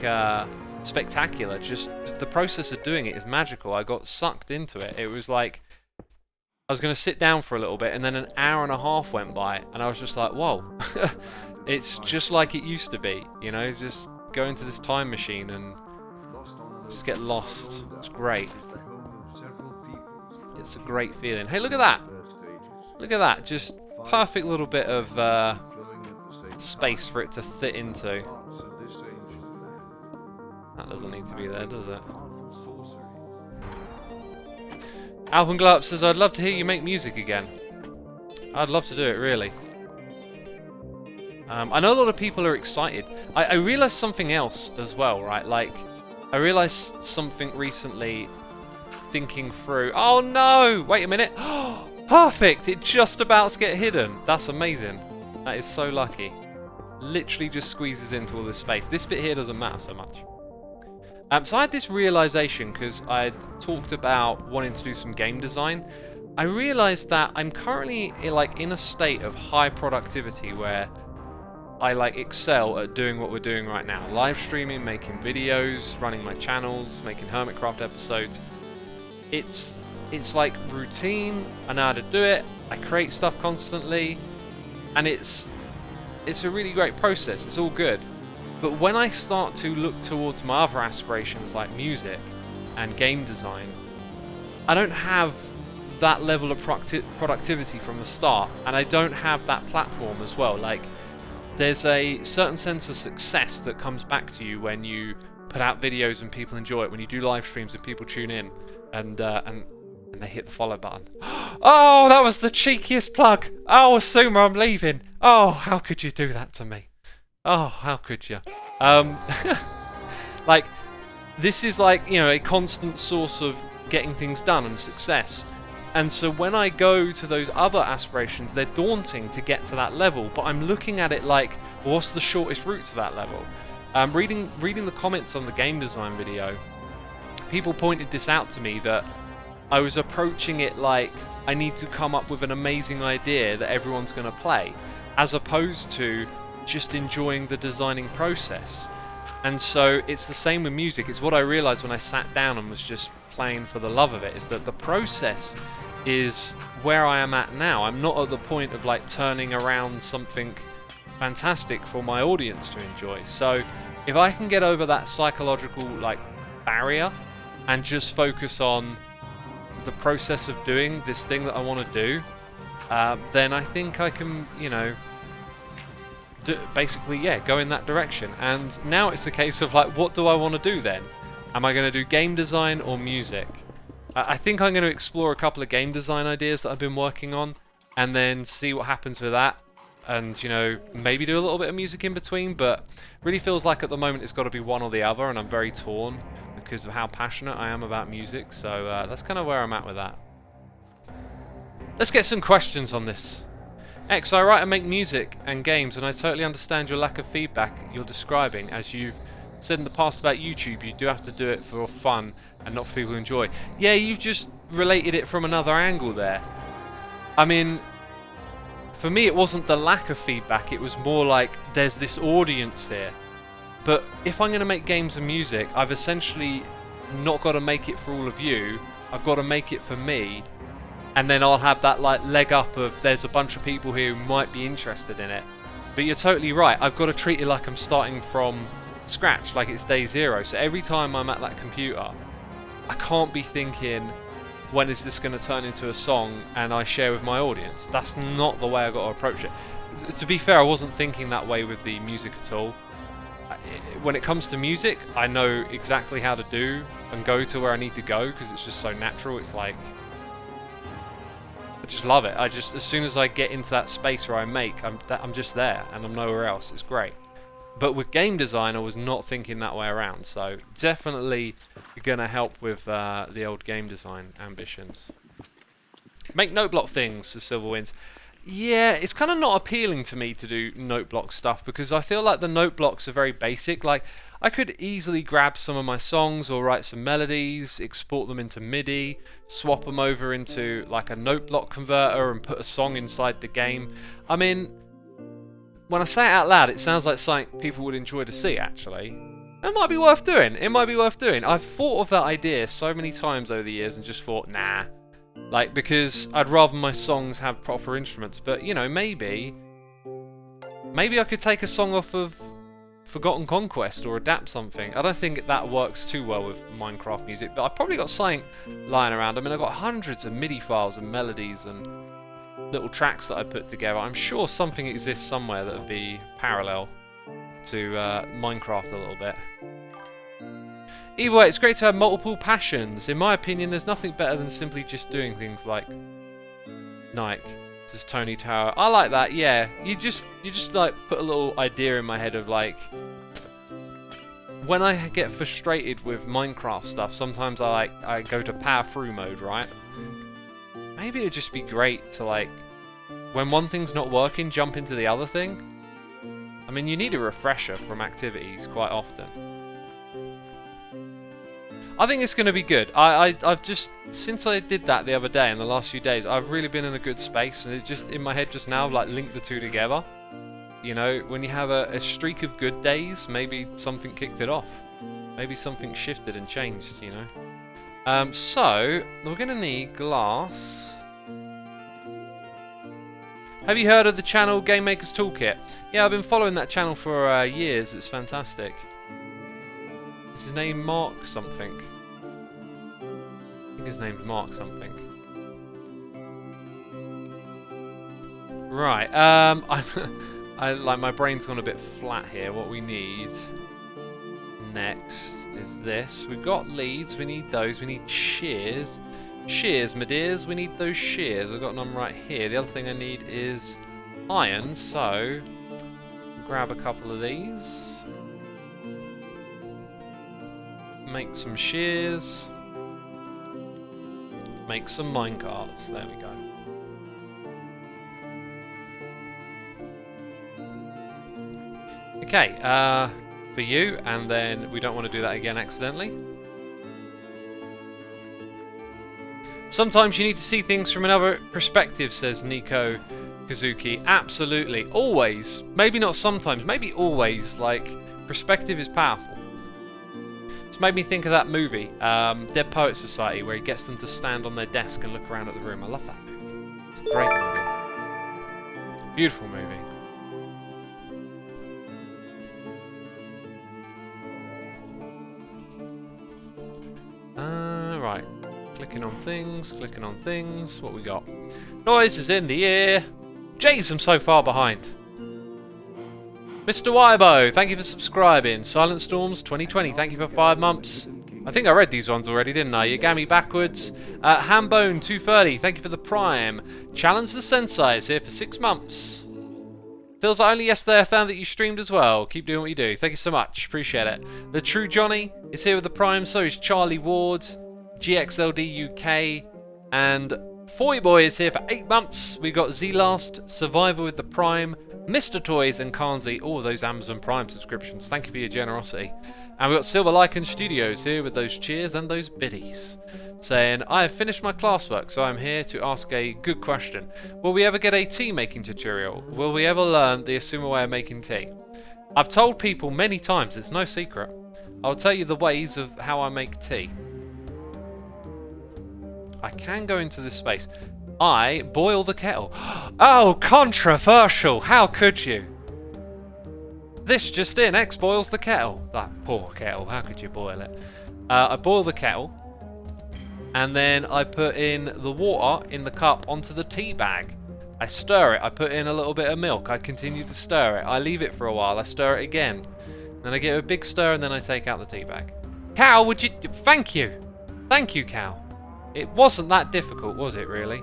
[SPEAKER 1] spectacular, just the process of doing it is magical. I got sucked into it. It was like I was going to sit down for a little bit, and then an hour and a half went by, and I was just like, whoa, it's just like it used to be, you know, just go into this time machine and just get lost. It's great. It's a great feeling. Hey, look at that. Look at that. Just perfect little bit of space for it to fit into. That doesn't need to be there, does it? Alpenglow says, I'd love to hear you make music again. I'd love to do it, really. I know a lot of people are excited. I realised something else as well, right? Like, I realised something recently thinking through. Oh no! Wait a minute. Perfect! It just about to get hidden. That's amazing. That is so lucky. Literally just squeezes into all this space. This bit here doesn't matter so much. So I had this realisation because I'd talked about wanting to do some game design. I realised that I'm currently in a state of high productivity where I excel at doing what we're doing right now. Live streaming, making videos, running my channels, making Hermitcraft episodes. It's like routine. I know how to do it. I create stuff constantly, and it's a really great process. It's all good. But when I start to look towards my other aspirations like music and game design, I don't have that level of productivity from the start, and I don't have that platform as well. Like, there's a certain sense of success that comes back to you when you put out videos and people enjoy it, when you do live streams and people tune in and they hit the follow button. Oh, that was the cheekiest plug. Oh, Xisuma, I'm leaving. Oh, how could you do that to me? Oh, how could you? Like, this is a constant source of getting things done and success. And so when I go to those other aspirations, they're daunting to get to that level. But I'm looking at it like, what's the shortest route to that level? Reading the comments on the game design video, people pointed this out to me, that I was approaching it like I need to come up with an amazing idea that everyone's going to play, as opposed to just enjoying the designing process. And so it's the same with music. It's what I realized when I sat down and was just playing for the love of it, is that the process is where I am at now. I'm not at the point of turning around something fantastic for my audience to enjoy. So if I can get over that psychological barrier and just focus on the process of doing this thing that I want to do, then I think I can, basically, go in that direction. And now it's a case of what do I want to do then? Am I going to do game design or music? I think I'm going to explore a couple of game design ideas that I've been working on, and then see what happens with that, and maybe do a little bit of music in between. But really feels like at the moment it's got to be one or the other, and I'm very torn because of how passionate I am about music. So that's kind of where I'm at with that. Let's get some questions on this. X, I write and make music and games, and I totally understand your lack of feedback you're describing. As you've said in the past about YouTube, you do have to do it for fun and not for people who enjoy. Yeah, you've just related it from another angle there. I mean, for me it wasn't the lack of feedback, it was more like there's this audience here. But if I'm going to make games and music, I've essentially not got to make it for all of you, I've got to make it for me. And then I'll have that leg up of there's a bunch of people here who might be interested in it. But you're totally right, I've got to treat it like I'm starting from scratch, like it's day zero. So every time I'm at that computer, I can't be thinking, when is this going to turn into a song and I share with my audience? That's not the way I got to approach it. To be fair, I wasn't thinking that way with the music at all. When it comes to music, I know exactly how to do and go to where I need to go because it's just so natural. It's like, I just love it. As soon as I get into that space where I make, I'm just there and I'm nowhere else. It's great. But with game design, I was not thinking that way around. So definitely going to help with the old game design ambitions. Make note block things, the Silver Winds. Yeah, it's kind of not appealing to me to do note block stuff because I feel like the note blocks are very basic. Like, I could easily grab some of my songs or write some melodies, export them into MIDI, swap them over into a note block converter and put a song inside the game. I mean, when I say it out loud, it sounds like something people would enjoy to see, actually. It might be worth doing. It might be worth doing. I've thought of that idea so many times over the years and just thought, nah. Because I'd rather my songs have proper instruments. But, maybe I could take a song off of Forgotten Conquest or adapt something. I don't think that works too well with Minecraft music, but I've probably got something lying around. I mean, I've got hundreds of MIDI files and melodies and little tracks that I put together. I'm sure something exists somewhere that would be parallel to Minecraft a little bit. Either way, it's great to have multiple passions. In my opinion, there's nothing better than simply just doing things like Nike. This is Tony Tower. I like that, yeah. You just put a little idea in my head of when I get frustrated with Minecraft stuff, sometimes I go to power through mode, right? Maybe it'd just be great to, like, when one thing's not working, jump into the other thing. I mean, you need a refresher from activities quite often. I think it's going to be good. I've just, since I did that the other day, in the last few days, I've really been in a good space, and it just, in my head just now, like, linked the two together. You know, when you have a streak of good days, maybe something kicked it off. Maybe something shifted and changed, you know. So, we're going to need glass. Have you heard of the channel Game Maker's Toolkit? Yeah, I've been following that channel for years. It's fantastic. Is his name Mark something? I think his name's Mark something. Right, I like, my brain's gone a bit flat here. What we need next is this. We've got leads, we need those, we need shears. Shears, my dears, we need those shears. I've got none right here. The other thing I need is iron, so grab a couple of these. Make some shears. Make some minecarts. There we go. Okay, for you, and then we don't want to do that again accidentally. Sometimes you need to see things from another perspective, says Nico Kazuki. Absolutely. Always. Maybe not sometimes, maybe always. Like, perspective is powerful. It's made me think of that movie, Dead Poets Society, where he gets them to stand on their desk and look around at the room. I love that movie. It's a great movie. Beautiful movie. Right. Clicking on things. What we got? Noise is in the air. Jeez, I'm so far behind. Mr. Wybo, thank you for subscribing. Silent Storms 2020, thank you for 5 months. I think I read these ones already, didn't I? Yagami Backwards. Hambone 230, thank you for the Prime. Challenge the Sensei is here for 6 months. Feels like only yesterday I found that you streamed as well. Keep doing what you do. Thank you so much. Appreciate it. The True Johnny is here with the Prime. So is Charlie Ward. GXLD UK. And Foy Boy is here for 8 months. We've got Z-Last, Survivor with the Prime, Mr. Toys and Carnsey. All of those Amazon Prime subscriptions. Thank you for your generosity. And we've got Silver Lycan Studios here with those cheers and those biddies. Saying, I have finished my classwork, so I'm here to ask a good question. Will we ever get a tea making tutorial? Will we ever learn the Xisuma way of making tea? I've told people many times, it's no secret. I'll tell you the ways of how I make tea. I can go into this space. I boil the kettle. Oh, controversial! How could you? This just in, X boils the kettle. That poor kettle, how could you boil it? I boil the kettle, and then I put in the water in the cup onto the tea bag. I stir it, I put in a little bit of milk, I continue to stir it, I leave it for a while, I stir it again. Then I give it a big stir and then I take out the tea bag. Cow, would you... Thank you! Thank you, Cow. It wasn't that difficult, was it really?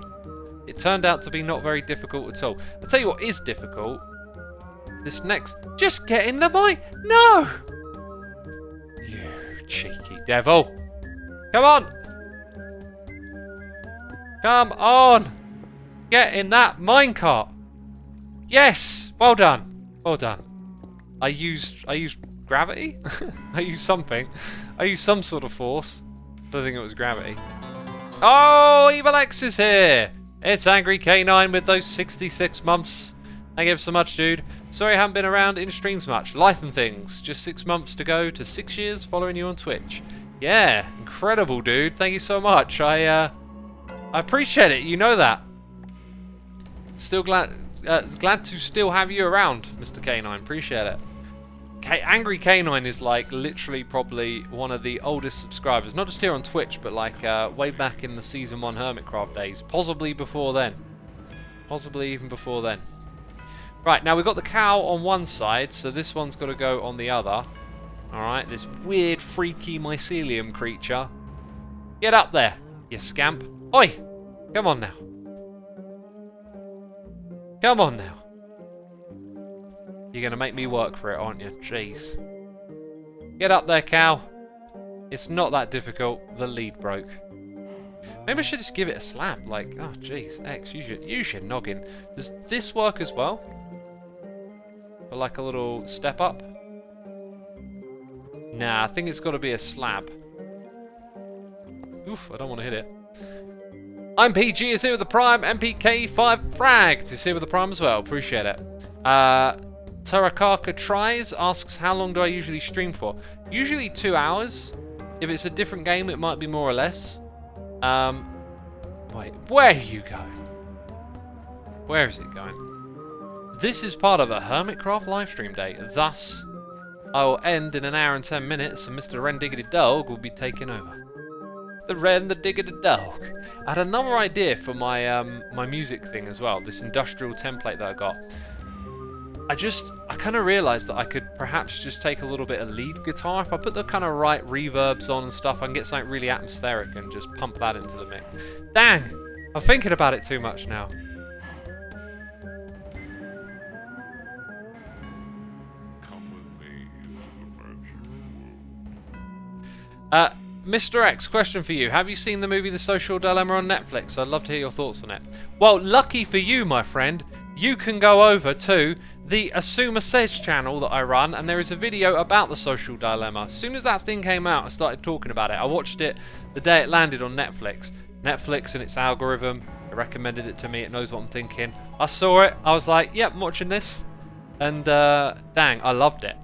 [SPEAKER 1] It turned out to be not very difficult at all. I'll tell you what is difficult. This next... Just get in the mic! No! You cheeky devil. Come on! Come on! Get in that minecart! Yes! Well done. Well done. I used gravity? I used something. I used some sort of force. Don't think it was gravity. Oh, Evil X is here! It's Angry K9 with those 66 months. Thank you so much, dude. Sorry I haven't been around in streams much. Life and things. Just 6 months to go to 6 years following you on Twitch. Yeah, incredible, dude. Thank you so much. I appreciate it. You know that. Still glad to still have you around, Mr. K9. Appreciate it. Angry K9 is like literally probably one of the oldest subscribers. Not just here on Twitch, but like way back in the Season 1 Hermitcraft days. Possibly before then. Possibly even before then. Right, now we've got the cow on one side, so this one's got to go on the other. Alright, this weird, freaky mycelium creature. Get up there, you scamp. Oi! Come on now. Come on now. You're going to make me work for it, aren't you? Jeez. Get up there, cow. It's not that difficult. The lead broke. Maybe I should just give it a slap. Like, oh jeez, X, use your noggin. Does this work as well? For like a little step up? Nah, I think it's got to be a slab. Oof, I don't want to hit it. I'm PG is here with the Prime. MPK5 Fragged is here with the Prime as well. Appreciate it. Tarakaka Tries asks, how long do I usually stream for? Usually 2 hours. If it's a different game, it might be more or less. Wait, where are you going? Where is it going? This is part of a Hermitcraft livestream day. Thus, I will end in 1 hour and 10 minutes, and Mr. Ren Diggity Dog will be taking over. The Ren the Diggity Dog. I had another idea for my my music thing as well. This industrial template that I got. I kind of realised that I could perhaps just take a little bit of lead guitar. If I put the kind of right reverbs on and stuff, I can get something really atmospheric and just pump that into the mix. Dang! I'm thinking about it too much now. Mr. X, question for you. Have you seen the movie The Social Dilemma on Netflix? I'd love to hear your thoughts on it. Well, lucky for you, my friend, you can go over to the Xisuma Says channel that I run, and there is a video about The Social Dilemma. As soon as that thing came out, I started talking about it. I watched it the day it landed on Netflix. Netflix and its algorithm, it recommended it to me, it knows what I'm thinking. I saw it, I was like, yep, I'm watching this. And dang, I loved it.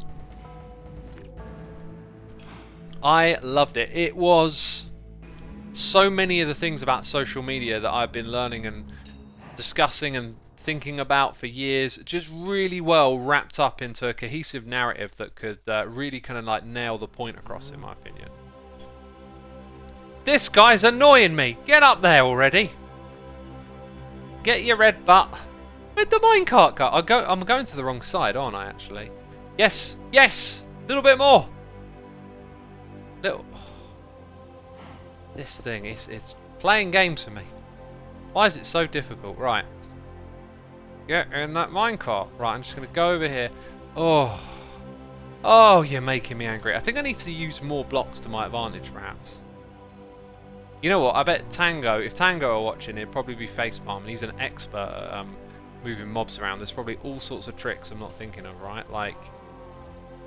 [SPEAKER 1] I loved it. It was so many of the things about social media that I've been learning and discussing and thinking about for years, just really well wrapped up into a cohesive narrative that could really kind of like nail the point across, in my opinion. This guy's annoying me. Get up there already. Get your red butt. Where'd the minecart go? I'm going to the wrong side, aren't I, actually? Yes, yes! A little bit more. Little. This thing, it's playing games for me. Why is it so difficult? Right. Get in that minecart. Right, I'm just going to go over here. Oh. Oh, you're making me angry. I think I need to use more blocks to my advantage, perhaps. You know what? I bet Tango, if Tango are watching, it'd probably be facepalm. He's an expert at moving mobs around. There's probably all sorts of tricks I'm not thinking of, right? Like,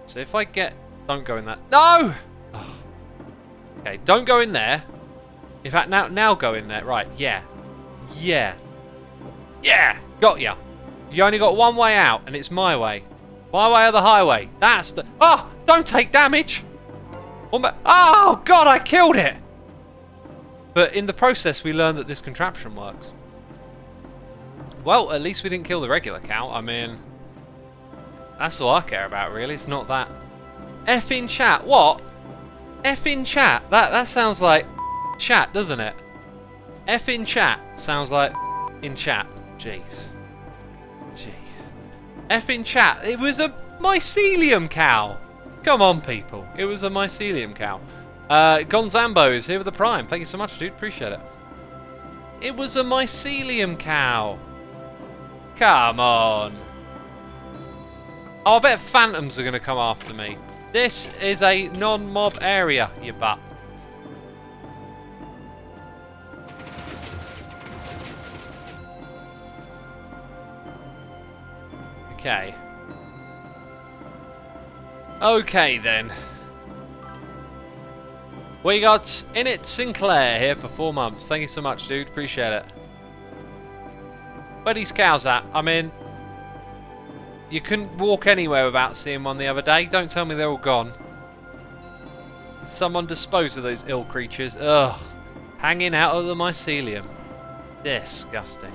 [SPEAKER 1] so if I get... Don't go in that... No! Oh. Okay, don't go in there. In fact, now go in there. Right, yeah. Yeah. Yeah! Got ya. You only got one way out, and it's my way. My way or the highway. That's the... Oh! Don't take damage! Oh, God, I killed it! But in the process, we learned that this contraption works. Well, at least we didn't kill the regular cow. I mean... That's all I care about, really. It's not that... F in chat. What? F in chat. That sounds like... chat, doesn't it? F in chat sounds like... in chat. Jeez. Jeez. F in chat. It was a mycelium cow. Come on, people. It was a mycelium cow. Gonzambo is here with the Prime. Thank you so much, dude. Appreciate it. It was a mycelium cow. Come on. Oh, I bet phantoms are going to come after me. This is a non-mob area, you butt. Okay. Okay, then. We got Init Sinclair here for 4 months. Thank you so much, dude. Appreciate it. Where these cows at? I mean, you couldn't walk anywhere without seeing one the other day. Don't tell me they're all gone. Did someone dispose of those ill creatures? Ugh. Hanging out of the mycelium. Disgusting.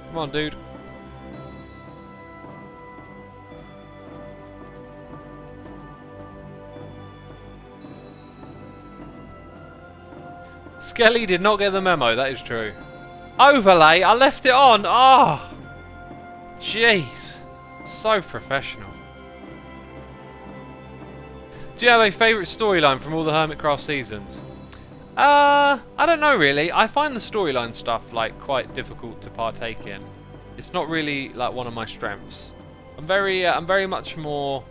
[SPEAKER 1] Come on, dude. Skelly did not get the memo, that is true. Overlay, I left it on. Oh, jeez. So professional. Do you have a favourite storyline from all the Hermitcraft seasons? I don't know really. I find the storyline stuff like quite difficult to partake in. It's not really like one of my strengths. I'm very much more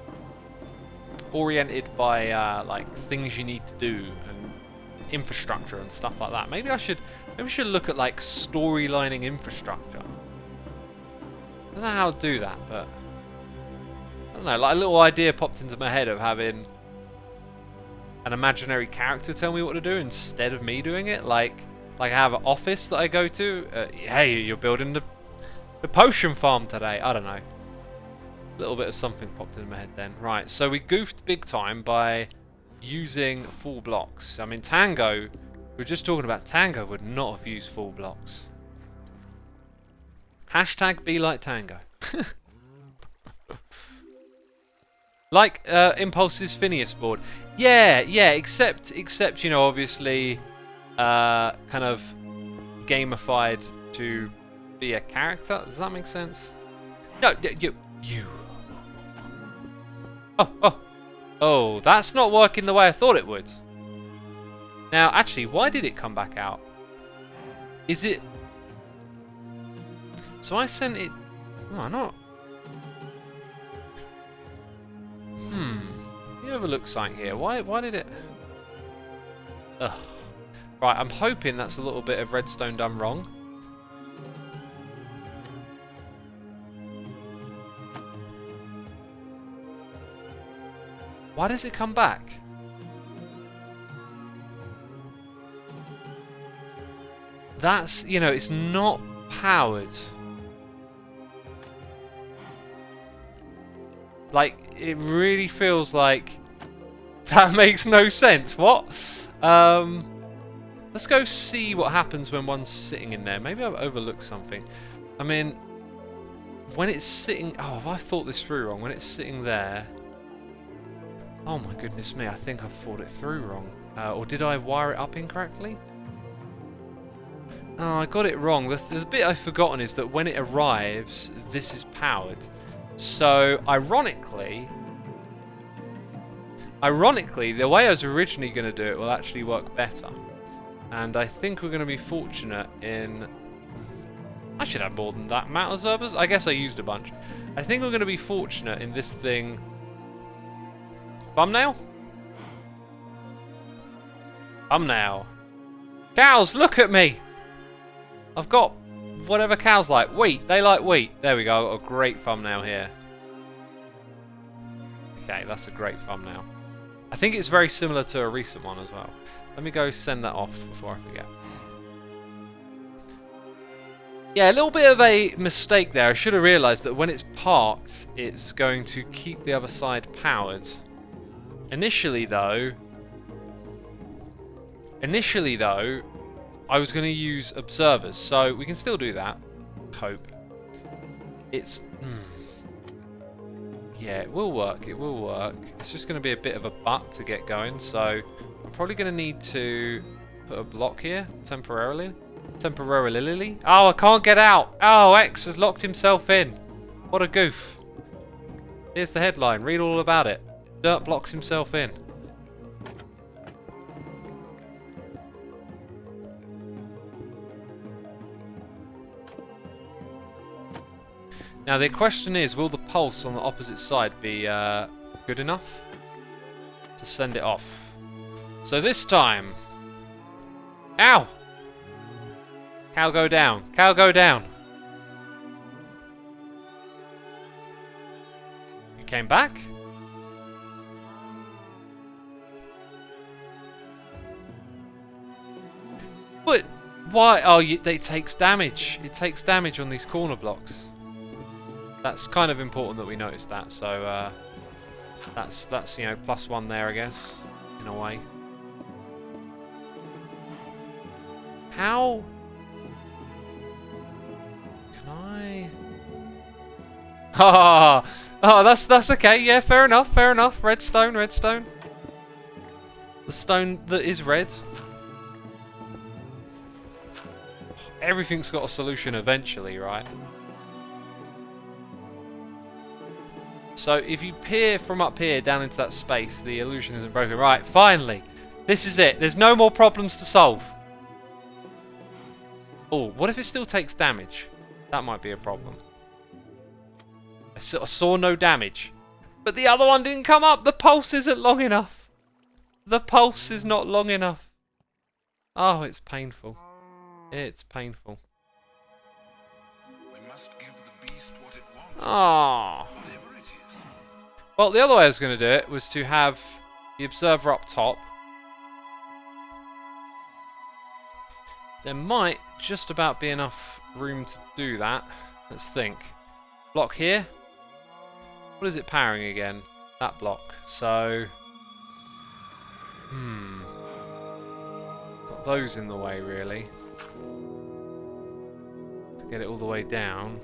[SPEAKER 1] oriented by like things you need to do and infrastructure and stuff like that. Maybe I should look at like storylining infrastructure. I don't know how to do that, but I don't know. Like a little idea popped into my head of having an imaginary character tell me what to do instead of me doing it. Like I have an office that I go to. Hey, you're building the potion farm today. I don't know. A little bit of something popped into my head then. Right, so we goofed big time by using full blocks. I mean, Tango, we were just talking about Tango would not have used full blocks. Hashtag be like Tango. Like Impulse's Phineas board. Yeah, except you know, obviously kind of gamified to be a character. Does that make sense? No, you. Oh, that's not working the way I thought it would. Now, actually, why did it come back out? Is it... So I sent it... Oh, not... Let me have a look something here. Why did it... Ugh. Right, I'm hoping that's a little bit of redstone done wrong. Why does it come back? That's, you know, it's not powered. Like, it really feels like that makes no sense. What? Let's go see what happens when one's sitting in there. Maybe I've overlooked something. I mean, when it's sitting... Oh, have I thought this through wrong? When it's sitting there... Oh my goodness me, I think I've thought it through wrong. Or did I wire it up incorrectly? Oh, I got it wrong. The bit I've forgotten is that when it arrives, this is powered. So, ironically, the way I was originally going to do it will actually work better. And I think we're going to be fortunate in... I should have more than that amount of observers. I guess I used a bunch. I think we're going to be fortunate in this thing... Thumbnail? Thumbnail. Cows, look at me! I've got whatever cows like. Wheat, they like wheat. There we go, a great thumbnail here. Okay, that's a great thumbnail. I think it's very similar to a recent one as well. Let me go send that off before I forget. Yeah, a little bit of a mistake there. I should have realised that when it's parked, it's going to keep the other side powered. Initially though, I was going to use observers, so we can still do that. Hope. It's... Yeah, it will work, it will work. It's just going to be a bit of a butt to get going, so I'm probably going to need to put a block here, temporarily. Oh, I can't get out! Oh, X has locked himself in. What a goof. Here's the headline, read all about it. Dirt blocks himself in. Now the question is, will the pulse on the opposite side be good enough to send it off? So this time... Ow! Cow go down. Cow go down. You came back? But why? Oh, it takes damage. It takes damage on these corner blocks. That's kind of important that we notice that. So that's you know, +1 there, I guess, in a way. How can I? Oh, that's okay. Yeah, fair enough. Fair enough. Redstone. The stone that is red. Everything's got a solution eventually, right? So if you peer from up here down into that space, the illusion isn't broken. Right, finally! This is it. There's no more problems to solve. Oh, what if it still takes damage? That might be a problem. I saw no damage. But the other one didn't come up. The pulse isn't long enough. The pulse is not long enough. Oh, it's painful. It's painful.
[SPEAKER 2] We must give the beast what it wants.
[SPEAKER 1] Oh.
[SPEAKER 2] Whatever it is.
[SPEAKER 1] Well, the other way I was going to do it was to have the observer up top. There might just about be enough room to do that. Let's think. Block here. What is it powering again? That block. So... Got those in the way, really. To get it all the way down.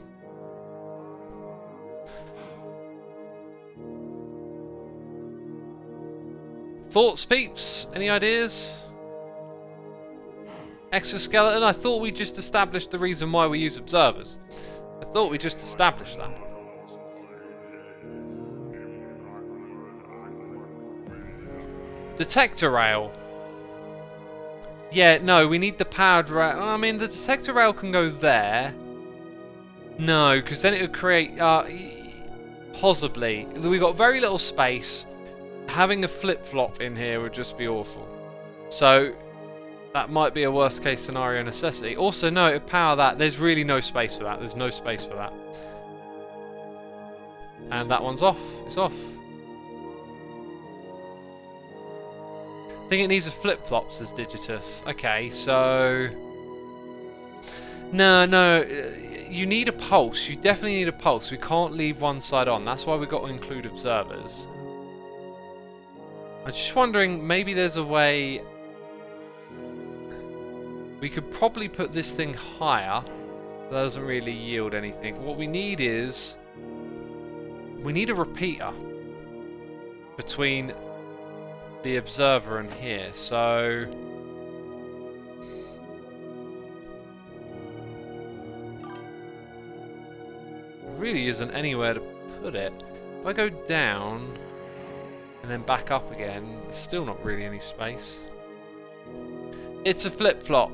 [SPEAKER 1] Thoughts, peeps? Any ideas? Exoskeleton? I thought we just established the reason why we use observers. I thought we just established that. Detector Rail. Yeah, no, we need the powered rail. I mean, the Detector Rail can go there. No, because then it would create... possibly. We got very little space. Having a flip-flop in here would just be awful. So... that might be a worst case scenario necessity. Also, no, to power that, there's really no space for that. There's no space for that. And that one's off. It's off. I think it needs a flip-flop, says Digitus. Okay, so... No, you need a pulse. You definitely need a pulse. We can't leave one side on. That's why we've got to include observers. I'm just wondering, maybe there's a way... We could probably put this thing higher. That doesn't really yield anything. What we need is... we need a repeater between the observer and here. So... there really isn't anywhere to put it. If I go down and then back up again, there's still not really any space. It's a flip-flop.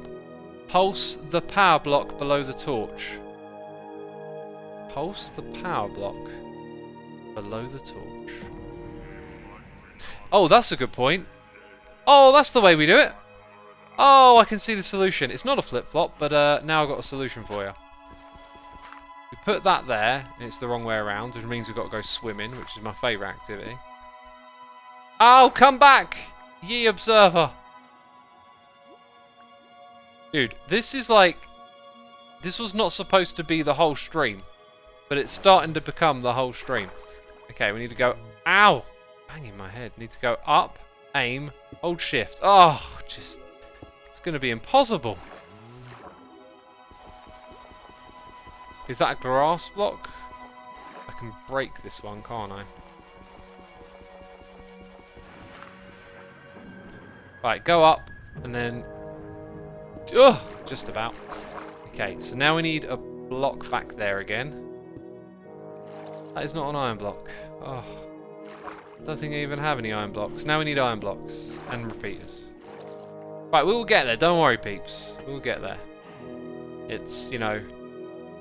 [SPEAKER 1] Pulse the power block below the torch. Pulse the power block below the torch. Oh, that's a good point. Oh, that's the way we do it. Oh, I can see the solution. It's not a flip-flop, but now I've got a solution for you. We put that there, and it's the wrong way around, which means we've got to go swimming, which is my favourite activity. Oh, come back, ye observer. Dude, this is like... this was not supposed to be the whole stream. But it's starting to become the whole stream. Okay, we need to go... ow! Banging my head. Need to go up, aim, hold shift. Oh, just... it's going to be impossible. Is that a grass block? I can break this one, can't I? Right, go up, and then... ugh, just about. Okay, so now we need a block back there again. That is not an iron block. Oh, I don't think I even have any iron blocks. Now we need iron blocks and repeaters. Right, we will get there. Don't worry, peeps. We'll get there. It's, you know,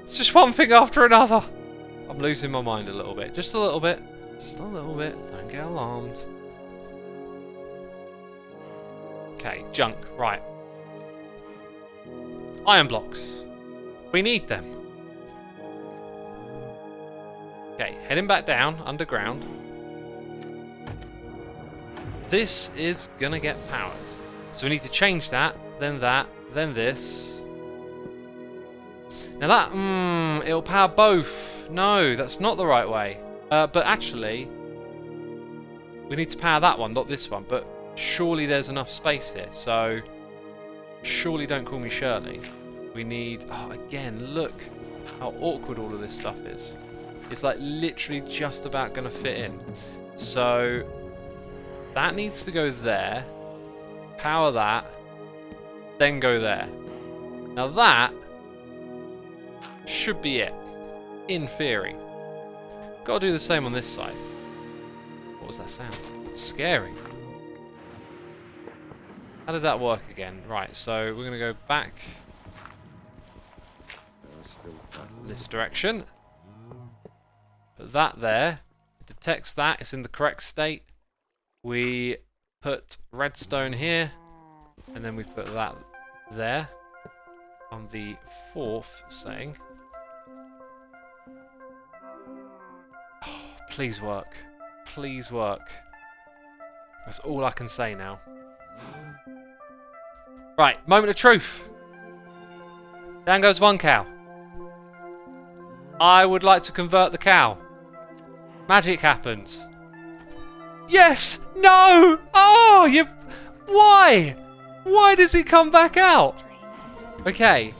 [SPEAKER 1] it's just one thing after another. I'm losing my mind a little bit. Just a little bit. Just a little bit. Don't get alarmed. Okay, junk. Right. Iron blocks. We need them. Okay, heading back down, underground. This is gonna get powered. So we need to change that, then this. Now that, it'll power both. No, that's not the right way. But actually, we need to power that one, not this one. But surely there's enough space here, so... surely don't call me Shirley. We need... oh, again, look how awkward all of this stuff is. It's like literally just about going to fit in. So that needs to go there. Power that. Then go there. Now that should be it. In theory. Got to do the same on this side. What was that sound? Scary. How did that work again? Right, so we're going to go back this direction. Put put that there. It detects that. It's in the correct state. We put redstone here. And then we put that there. On the 4th setting. Oh, please work. Please work. That's all I can say now. Right, moment of truth. Down goes one cow. I would like to convert the cow. Magic happens. Yes! No! Oh, you... Why? Why does it come back out? Okay.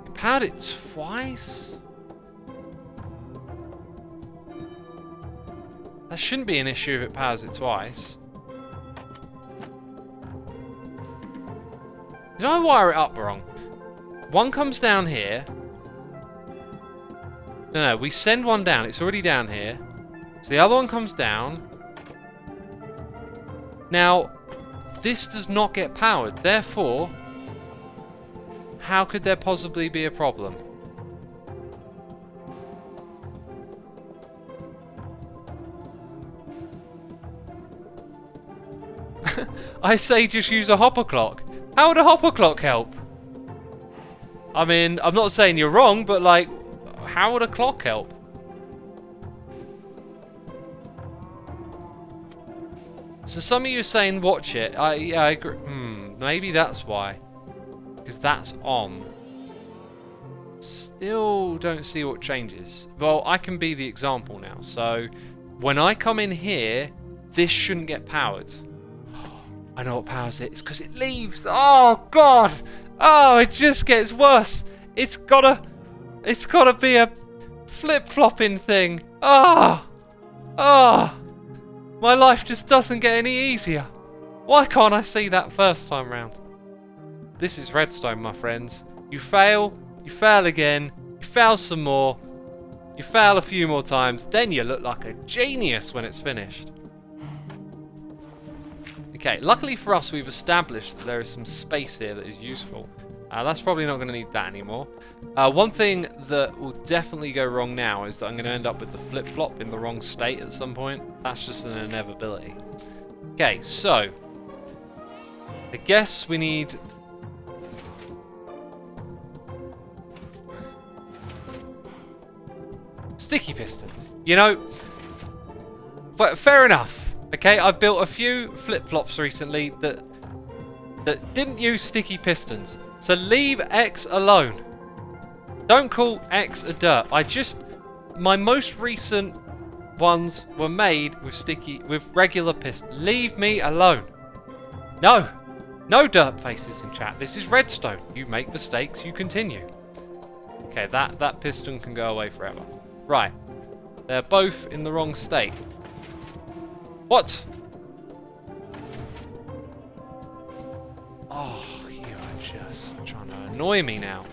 [SPEAKER 1] You powered it twice? That shouldn't be an issue if it powers it twice. Did I wire it up wrong? One comes down here. No, we send one down. It's already down here. So the other one comes down. Now, this does not get powered. Therefore, how could there possibly be a problem? I say just use a hopper clock. How would a hopper clock help? I mean, I'm not saying you're wrong, but like, how would a clock help? So some of you are saying watch it. Yeah, I agree. Maybe that's why. Because that's on. Still don't see what changes. Well, I can be the example now. So when I come in here, this shouldn't get powered. I know what powers it. It's because it leaves. Oh God! Oh, it just gets worse. It's gotta be a flip-flopping thing. Oh, my life just doesn't get any easier. Why can't I see that first time round? This is redstone, my friends. You fail again, you fail some more, you fail a few more times, then you look like a genius when it's finished. Okay, luckily for us, we've established that there is some space here that is useful. That's probably not going to need that anymore. One thing that will definitely go wrong now is that I'm going to end up with the flip-flop in the wrong state at some point. That's just an inevitability. Okay, so I guess we need... sticky pistons. You know, but fair enough. Okay, I've built a few flip-flops recently that didn't use sticky pistons. So leave X alone. Don't call X a derp. My most recent ones were made with regular pistons. Leave me alone. No derp faces in chat. This is redstone. You make mistakes, you continue. Okay, that piston can go away forever. Right, they're both in the wrong state. What? Oh, you are just trying to annoy me now.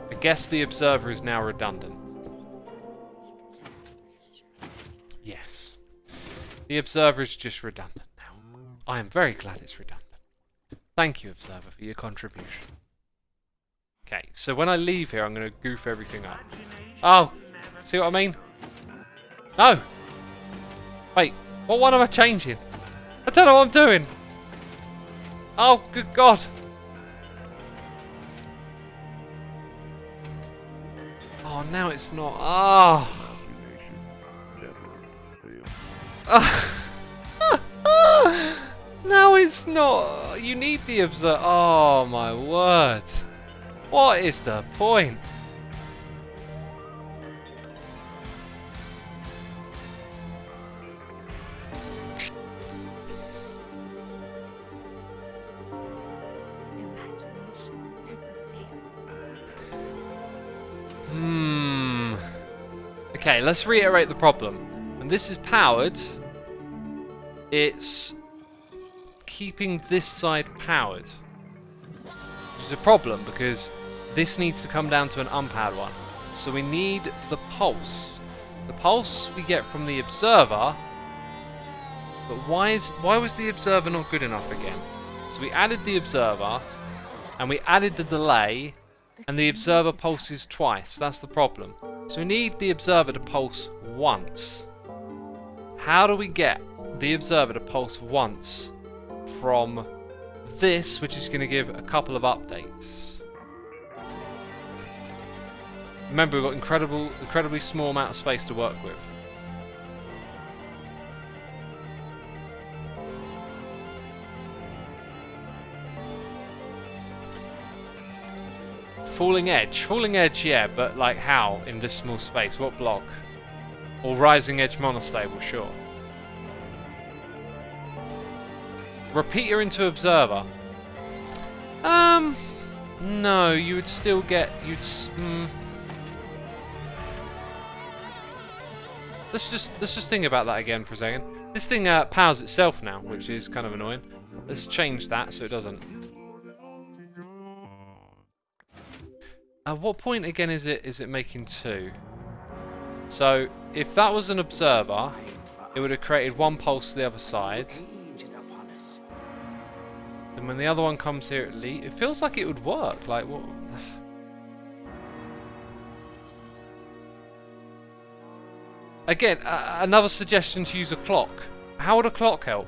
[SPEAKER 1] I guess the observer is now redundant. Yes. The observer is just redundant now. I am very glad it's redundant. Thank you, Observer, for your contribution. Okay, so when I leave here, I'm going to goof everything up. Oh, see what I mean? No! Wait, what one am I changing? I don't know what I'm doing! Oh, good God! Oh, now it's not. No, it's not. You need the observer. Oh, my word. What is the point? Okay, let's reiterate the problem. When this is powered, it's keeping this side powered. Which is a problem because this needs to come down to an unpowered one. So we need the pulse The pulse we get from the observer, but why was the observer not good enough again? So we added the observer, and we added the delay, and the observer pulses twice. That's the problem. So we need the observer to pulse once. How do we get the observer to pulse once from this, which is going to give a couple of updates? Remember, we've got incredibly small amount of space to work with. Falling edge, yeah, but like how in this small space? What block? Or rising edge monostable, sure. Repeater into observer. No, you would still get. Let's just think about that again for a second. This thing powers itself now, which is kind of annoying. Let's change that so it doesn't. At what point again is it making 2? So if that was an observer, it would have created 1 pulse to the other side. And when the other one comes here, it feels like it would work. Like what? Again, another suggestion to use a clock. How would a clock help?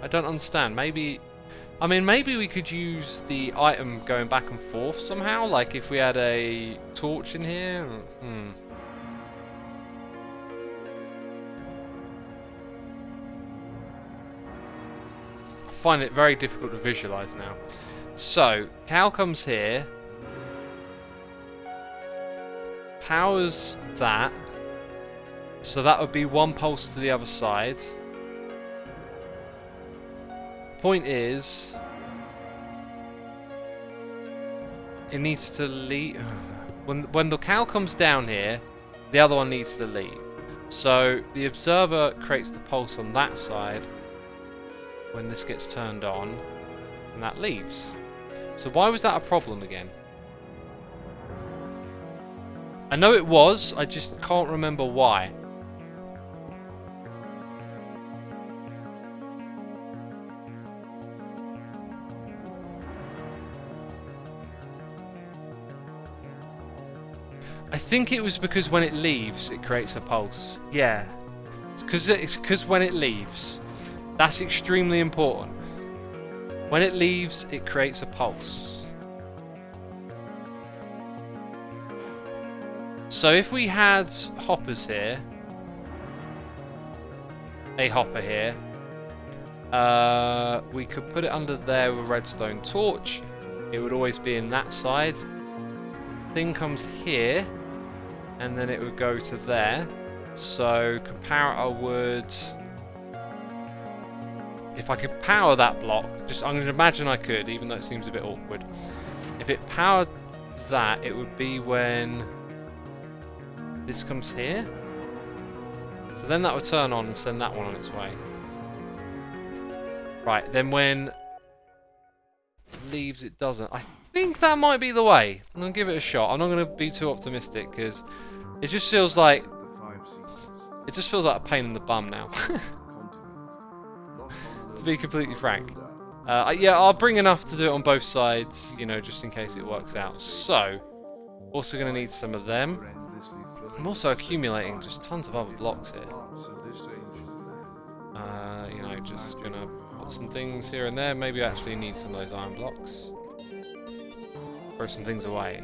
[SPEAKER 1] I don't understand. Maybe we could use the item going back and forth somehow. Like if we had a torch in here. I find it very difficult to visualize now. So, Cal comes here. Powers that. So that would be 1 pulse to the other side. Point is, it needs to leave. When the cow comes down here, the other one needs to leave. So the observer creates the pulse on that side when this gets turned on, and that leaves. So why was that a problem again? I know it was, I just can't remember why. I think it was because when it leaves, it creates a pulse. Yeah. It's because when it leaves. That's extremely important. When it leaves, it creates a pulse. So if we had hoppers here, a hopper here, we could put it under there with a redstone torch. It would always be in that side. Thing comes here, and then it would go to there. So comparator would, if I could power that block, I'm going to imagine I could, even though it seems a bit awkward. If it powered that, it would be when this comes here. So then that would turn on and send that one on its way. Right, then when it leaves, it doesn't. I think that might be the way. I'm going to give it a shot. I'm not going to be too optimistic because it just feels like a pain in the bum now. To be completely frank. Yeah, I'll bring enough to do it on both sides, you know, just in case it works out. So, also going to need some of them. I'm also accumulating just tons of other blocks here. You know, just going to put some things here and there. Maybe I actually need some of those iron blocks. Throw some things away.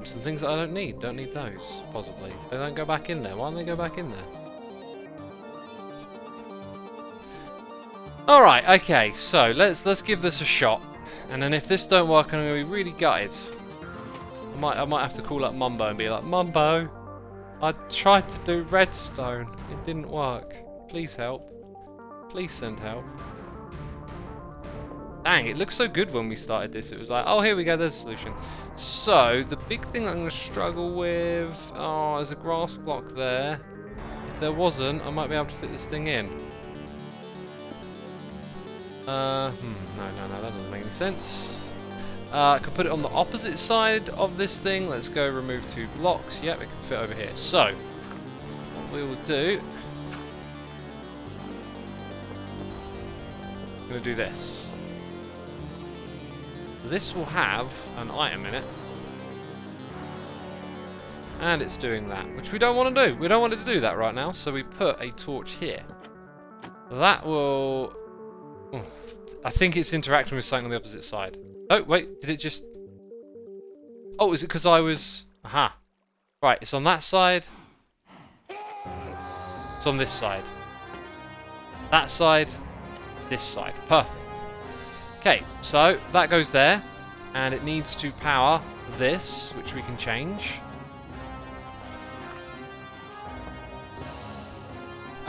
[SPEAKER 1] Some things that I don't need those, possibly. They don't go back in there. Why don't they go back in there? Alright, okay, so let's give this a shot. And then if this don't work, I'm going to be really gutted. I might have to call up Mumbo and be like, Mumbo, I tried to do redstone. It didn't work. Please help. Please send help. Dang, it looked so good when we started this. It was like, oh, here we go, there's a solution. So, the big thing that I'm going to struggle with... Oh, there's a grass block there. If there wasn't, I might be able to fit this thing in. No, that doesn't make any sense. I could put it on the opposite side of this thing. Let's go remove 2 blocks. Yep, it can fit over here. So, what we will do... I'm going to do this. This will have an item in it. And it's doing that, which we don't want to do. We don't want it to do that right now, so we put a torch here. That will... Oh, I think it's interacting with something on the opposite side. Oh, wait, did it just... Oh, is it because I was... Aha. Right, it's on that side. It's on this side. That side. This side. Perfect. Okay, so that goes there. And it needs to power this, which we can change.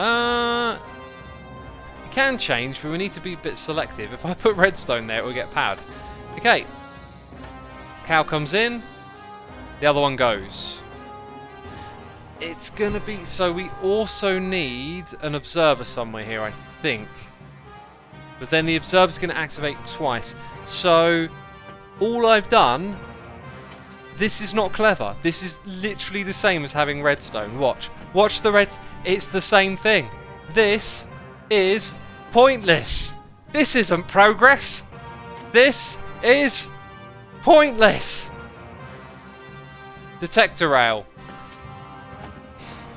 [SPEAKER 1] It can change, but we need to be a bit selective. If I put redstone there, it will get powered. Okay. Cow comes in. The other one goes. It's going to be... So we also need an observer somewhere here, I think. But then the observer's going to activate twice. So all I've done... This is not clever. This is literally the same as having redstone. Watch. Watch the reds. It's the same thing. This is pointless. This isn't progress. This is pointless. Detector rail.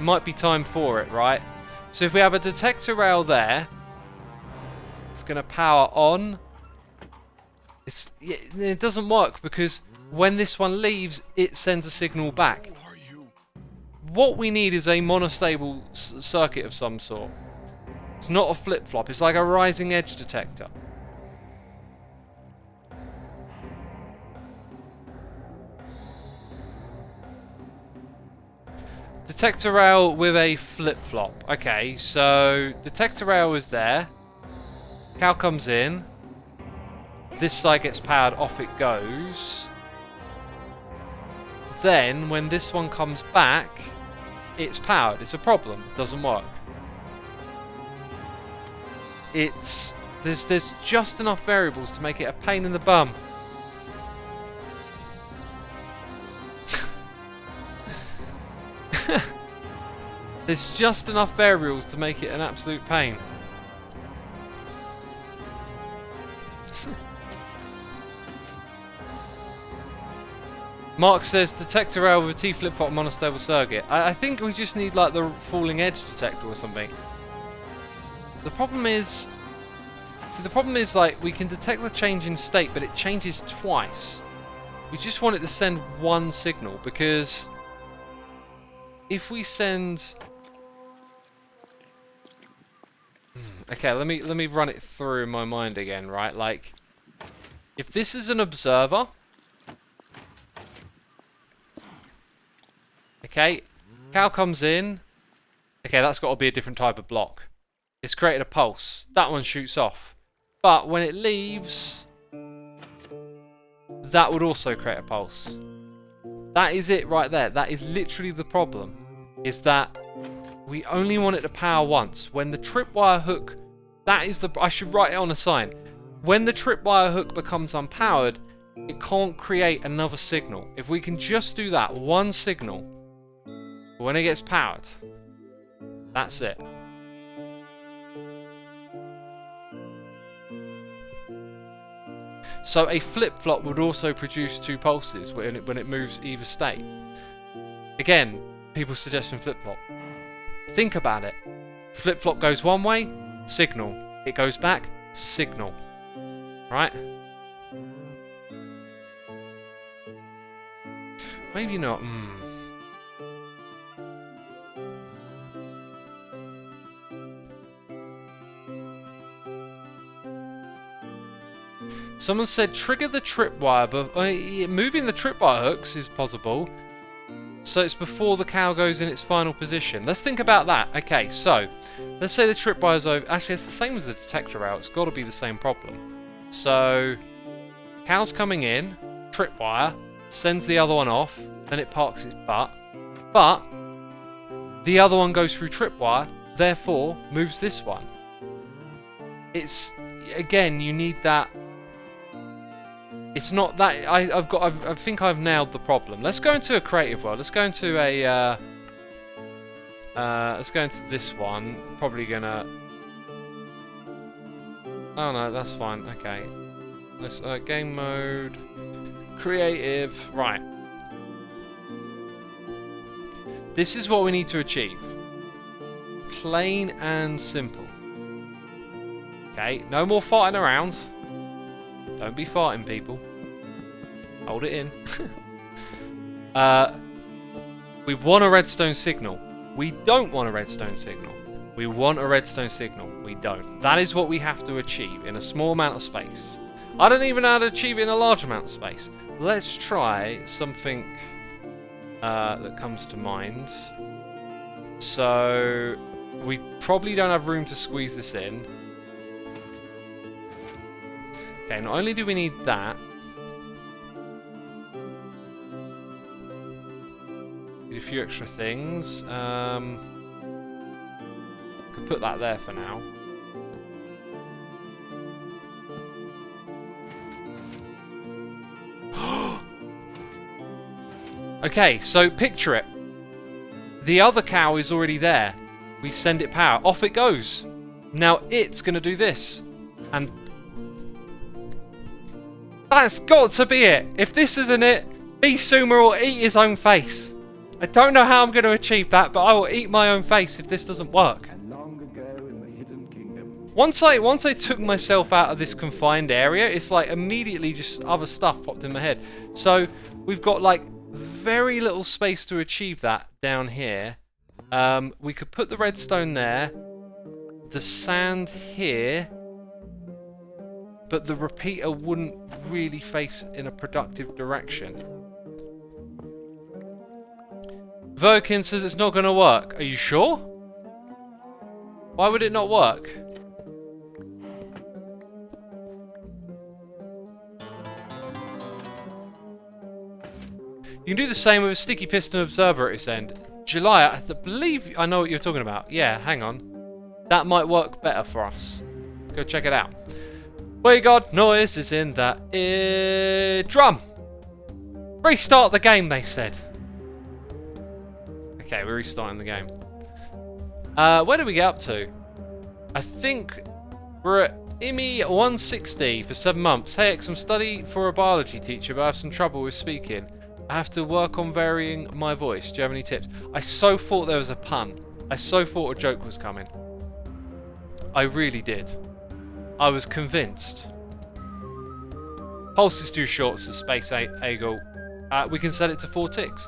[SPEAKER 1] Might be time for it, right? So if we have a detector rail there, it's going to power on. It doesn't work because when this one leaves, it sends a signal back. What we need is a monostable circuit of some sort. It's not a flip-flop. It's like a rising edge detector. Detector rail with a flip-flop. Okay, so detector rail is there. Cow comes in. This side gets powered, off it goes. Then, when this one comes back, it's powered. It's a problem. It doesn't work. There's just enough variables to make it a pain in the bum. There's just enough variables to make it an absolute pain. Mark says detector rail with a T flip-flop monostable circuit. I think we just need like the falling edge detector or something. The problem is... See, the problem is like we can detect the change in state, but it changes twice. We just want it to send one signal because if we send... Okay, let me run it through in my mind again, right? Like, if this is an observer... Okay, cow comes in. Okay, that's got to be a different type of block. It's created a pulse. That one shoots off. But when it leaves, that would also create a pulse. That is it right there. That is literally the problem. Is that we only want it to power once. When the tripwire hook, that is the... I should write it on a sign. When the tripwire hook becomes unpowered, it can't create another signal. If we can just do that, one signal, when it gets powered, that's it. So a flip-flop would also produce 2 pulses when it moves either state. Again, people's suggestion flip-flop. Think about it. Flip-flop goes one way, signal. It goes back, signal. Right? Maybe not. Someone said trigger the tripwire, but moving the tripwire hooks is possible. So it's before the cow goes in its final position. Let's think about that. Okay, so let's say the tripwire's over. Actually, it's the same as the detector rail. It's got to be the same problem. So cow's coming in, tripwire, sends the other one off, then it parks its butt. But the other one goes through tripwire, therefore moves this one. It's, again, you need that It's not that I think I've nailed the problem. Let's go into a creative world. Let's go into a let's go into this one. Probably gonna. Oh no, that's fine. Okay. Let's game mode, creative. Right. This is what we need to achieve. Plain and simple. Okay. No more farting around. Don't be farting, people. Hold it in. We want a redstone signal. We don't want a redstone signal. We want a redstone signal. We don't. That is what we have to achieve in a small amount of space. I don't even know how to achieve it in a large amount of space. Let's try something that comes to mind. So, we probably don't have room to squeeze this in. Okay, not only do we need that, need a few extra things. Could put that there for now. Okay, so picture it. The other cow is already there. We send it power. Off it goes. Now it's going to do this. And that's got to be it. If this isn't it, Xisuma will eat his own face. I don't know how I'm going to achieve that, but I will eat my own face if this doesn't work. Once I took myself out of this confined area, it's like immediately just other stuff popped in my head. So we've got like very little space to achieve that down here. We could put the redstone there, the sand here, but the repeater wouldn't really face in a productive direction. Vokin says it's not going to work. Are you sure? Why would it not work? You can do the same with a sticky piston observer at its end. July, I believe I know what you're talking about. Yeah, hang on. That might work better for us. Go check it out. We got noise is in that drum. Restart the game, they said. Okay, we're restarting the game. Where did we get up to? I think we're at IMI 160 for 7 months. Hey, X, I'm studying for a biology teacher, but I have some trouble with speaking. I have to work on varying my voice. Do you have any tips? I so thought there was a pun. I so thought a joke was coming. I really did. I was convinced. Pulse is too short, says Space Eagle. We can set it to 4 ticks.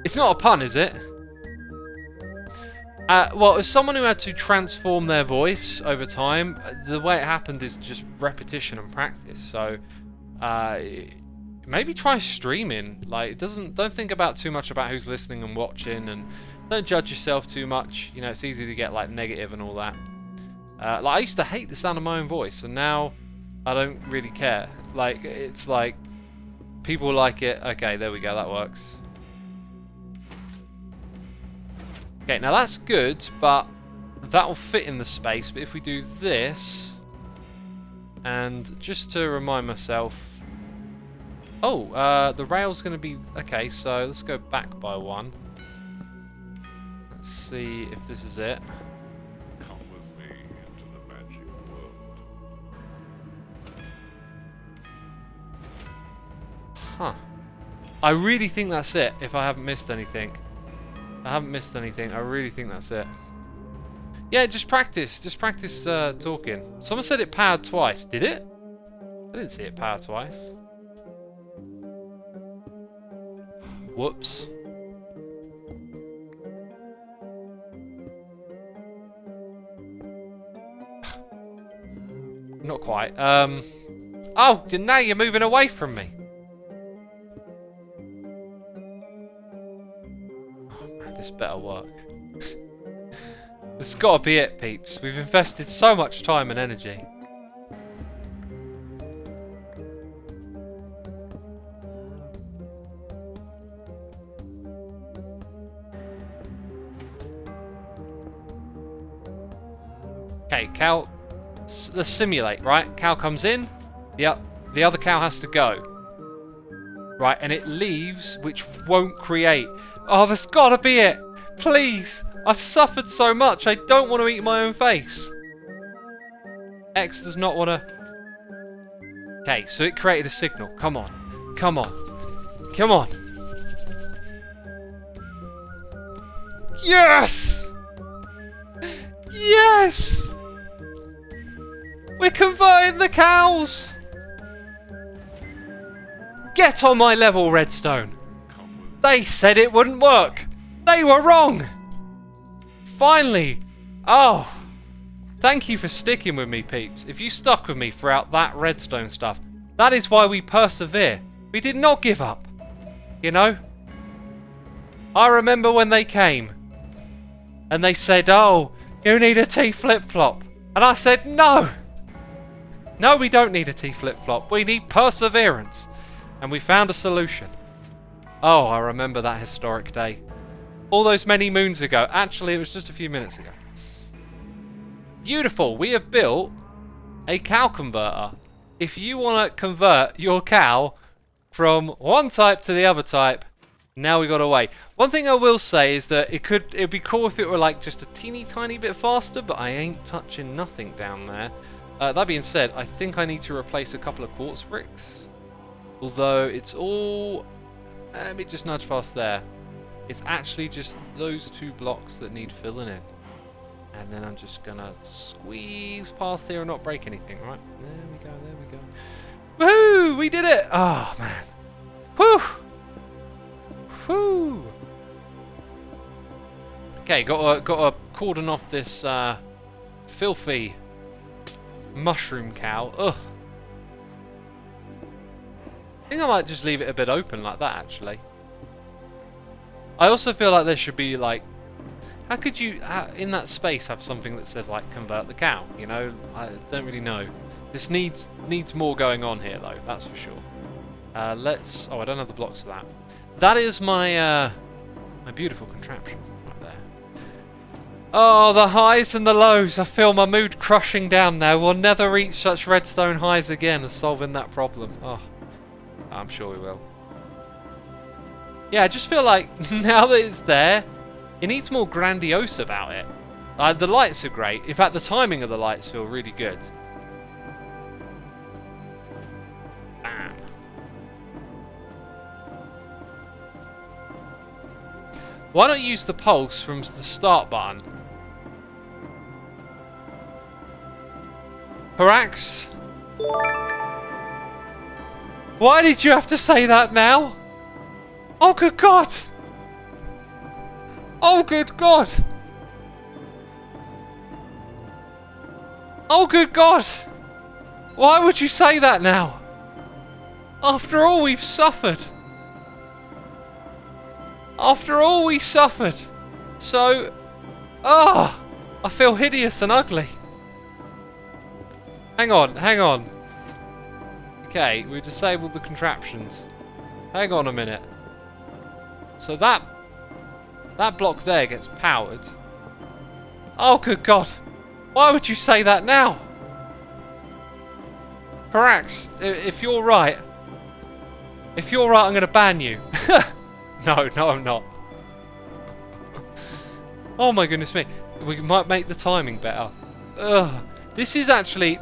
[SPEAKER 1] It's not a pun, is it? Well, as someone who had to transform their voice over time, the way it happened is just repetition and practice. So, maybe try streaming. Like, don't think about too much about who's listening and watching, and don't judge yourself too much. You know, it's easy to get like negative and all that. Like, I used to hate the sound of my own voice, and now I don't really care. Like, it's like people like it. Okay, there we go. That works. Okay, now that's good, but that'll fit in the space. But if we do this, and just to remind myself, oh, the rail's going to be okay. So let's go back by 1. Let's see if this is it.
[SPEAKER 2] Come with me into the magic world.
[SPEAKER 1] Huh. I really think that's it. If I haven't missed anything. I haven't missed anything. I really think that's it. Yeah, just practice. Just practice talking. Someone said it powered twice. Did it? I didn't see it power twice. Whoops. Not quite. Oh, now you're moving away from me. This better work. This has got to be it, peeps. We've invested so much time and energy. Okay, cow. let's simulate, right? Cow comes in, the other cow has to go. Right, and it leaves, which won't create. Oh, that's gotta be it! Please! I've suffered so much, I don't want to eat my own face. X does not want to... Okay, so it created a signal. Come on. Come on. Come on. Yes! Yes! We're converting the cows! Get on my level, Redstone! They said it wouldn't work! They were wrong! Finally! Oh! Thank you for sticking with me, peeps. If you stuck with me throughout that redstone stuff, that is why we persevere. We did not give up. You know? I remember when they came and they said, oh, you need a T flip-flop. And I said, no! No, we don't need a T flip-flop. We need perseverance. And we found a solution. Oh, I remember that historic day. All those many moons ago. Actually, it was just a few minutes ago. Beautiful. We have built a cow converter. If you want to convert your cow from one type to the other type, now we got a way. One thing I will say is that it'd be cool if it were like just a teeny tiny bit faster, but I ain't touching nothing down there. That being said, I think I need to replace a couple of quartz bricks. Although it's all... let me just nudge past there. It's actually just those two blocks that need filling in. And then I'm just gonna squeeze past here and not break anything, right? There we go, there we go. Woohoo! We did it! Oh, man. Whew! Whew! Okay, got to cordon off this filthy mushroom cow. Ugh. I think I might just leave it a bit open like that, actually. I also feel like there should be, like... How could you, in that space, have something that says, like, convert the cow? You know? I don't really know. This needs more going on here, though. That's for sure. Let's... Oh, I don't have the blocks for that. That is my, my beautiful contraption right there. Oh, the highs and the lows. I feel my mood crushing down now. We'll never reach such redstone highs again as solving that problem. Oh, I'm sure we will. Yeah, I just feel like now that it's there, it needs more grandiose about it. The lights are great. In fact, the timing of the lights feel really good. Bam. Why not use the pulse from the start button? Parax? Why did you have to say that now? Oh, good God! Oh, good God! Oh, good God! Why would you say that now? After all we've suffered. After all we suffered. So... Ah! Oh, I feel hideous and ugly. Hang on, hang on. Okay, we disabled the contraptions. Hang on a minute. So that block there gets powered. Oh, good God. Why would you say that now? Parax, if you're right, I'm going to ban you. No, I'm not. Oh my goodness me. We might make the timing better. Ugh. This is actually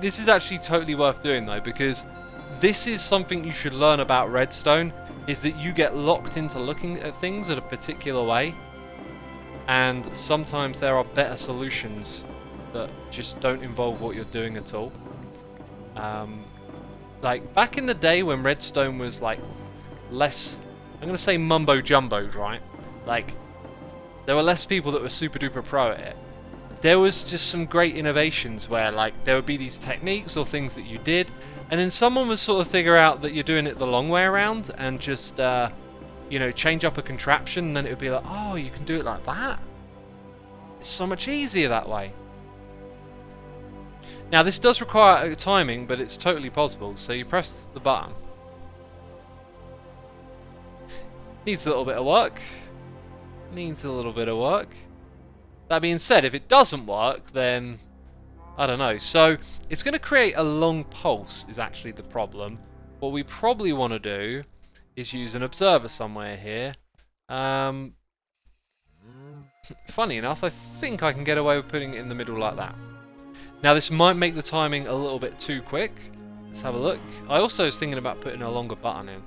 [SPEAKER 1] totally worth doing though, because this is something you should learn about redstone, is that you get locked into looking at things in a particular way, and sometimes there are better solutions that just don't involve what you're doing at all. Like back in the day when redstone was like less, I'm gonna say mumbo jumboed, right? Like there were less people that were super duper pro at it. There was just some great innovations where like there would be these techniques or things that you did, and then someone would sort of figure out that you're doing it the long way around and just you know, change up a contraption, and then it would be like, oh, you can do it like that. It's so much easier that way. Now this does require a timing, but it's totally possible. So you press the button. Needs a little bit of work. Needs a little bit of work. That being said, if it doesn't work, then I don't know. So it's going to create a long pulse is actually the problem. What we probably want to do is use an observer somewhere here. Funny enough, I think I can get away with putting it in the middle like that. Now this might make the timing a little bit too quick. Let's have a look. I also was thinking about putting a longer button in.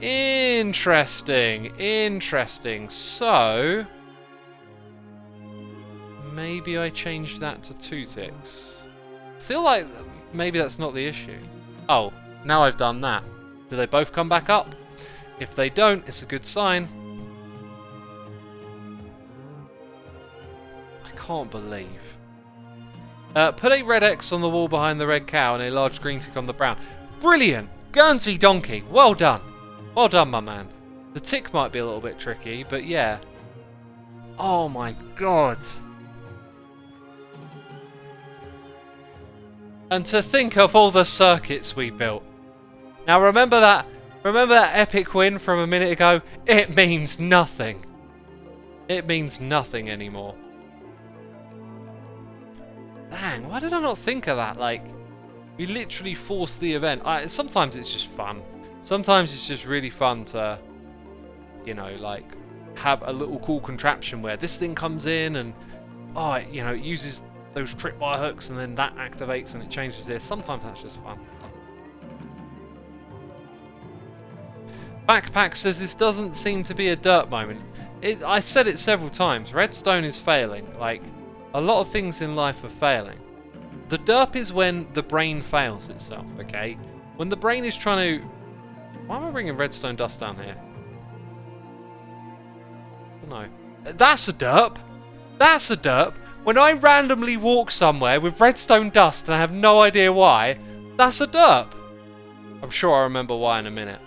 [SPEAKER 1] Interesting, interesting. So maybe I changed that to 2 ticks. I feel like maybe that's not the issue. Oh, now I've done that. Do they both come back up? If they don't, it's a good sign. I can't believe. Put a red X on the wall behind the red cow and a large green tick on the brown. Brilliant! Guernsey donkey! Well done! Well done, my man. The tick might be a little bit tricky, but yeah. Oh my god. And to think of all the circuits we built. Now remember that epic win from a minute ago? It means nothing. It means nothing anymore. Dang, why did I not think of that? Like, we literally forced the event. Sometimes it's just fun. Sometimes it's just really fun to, you know, like, have a little cool contraption where this thing comes in and, you know, it uses those tripwire hooks and then that activates and it changes this. Sometimes that's just fun. Backpack says this doesn't seem to be a derp moment. I said it several times. Redstone is failing. Like, a lot of things in life are failing. The derp is when the brain fails itself, okay? When the brain is trying to... Why am I bringing redstone dust down here? No. That's a derp! That's a derp! When I randomly walk somewhere with redstone dust and I have no idea why, that's a derp! I'm sure I'll remember why in a minute.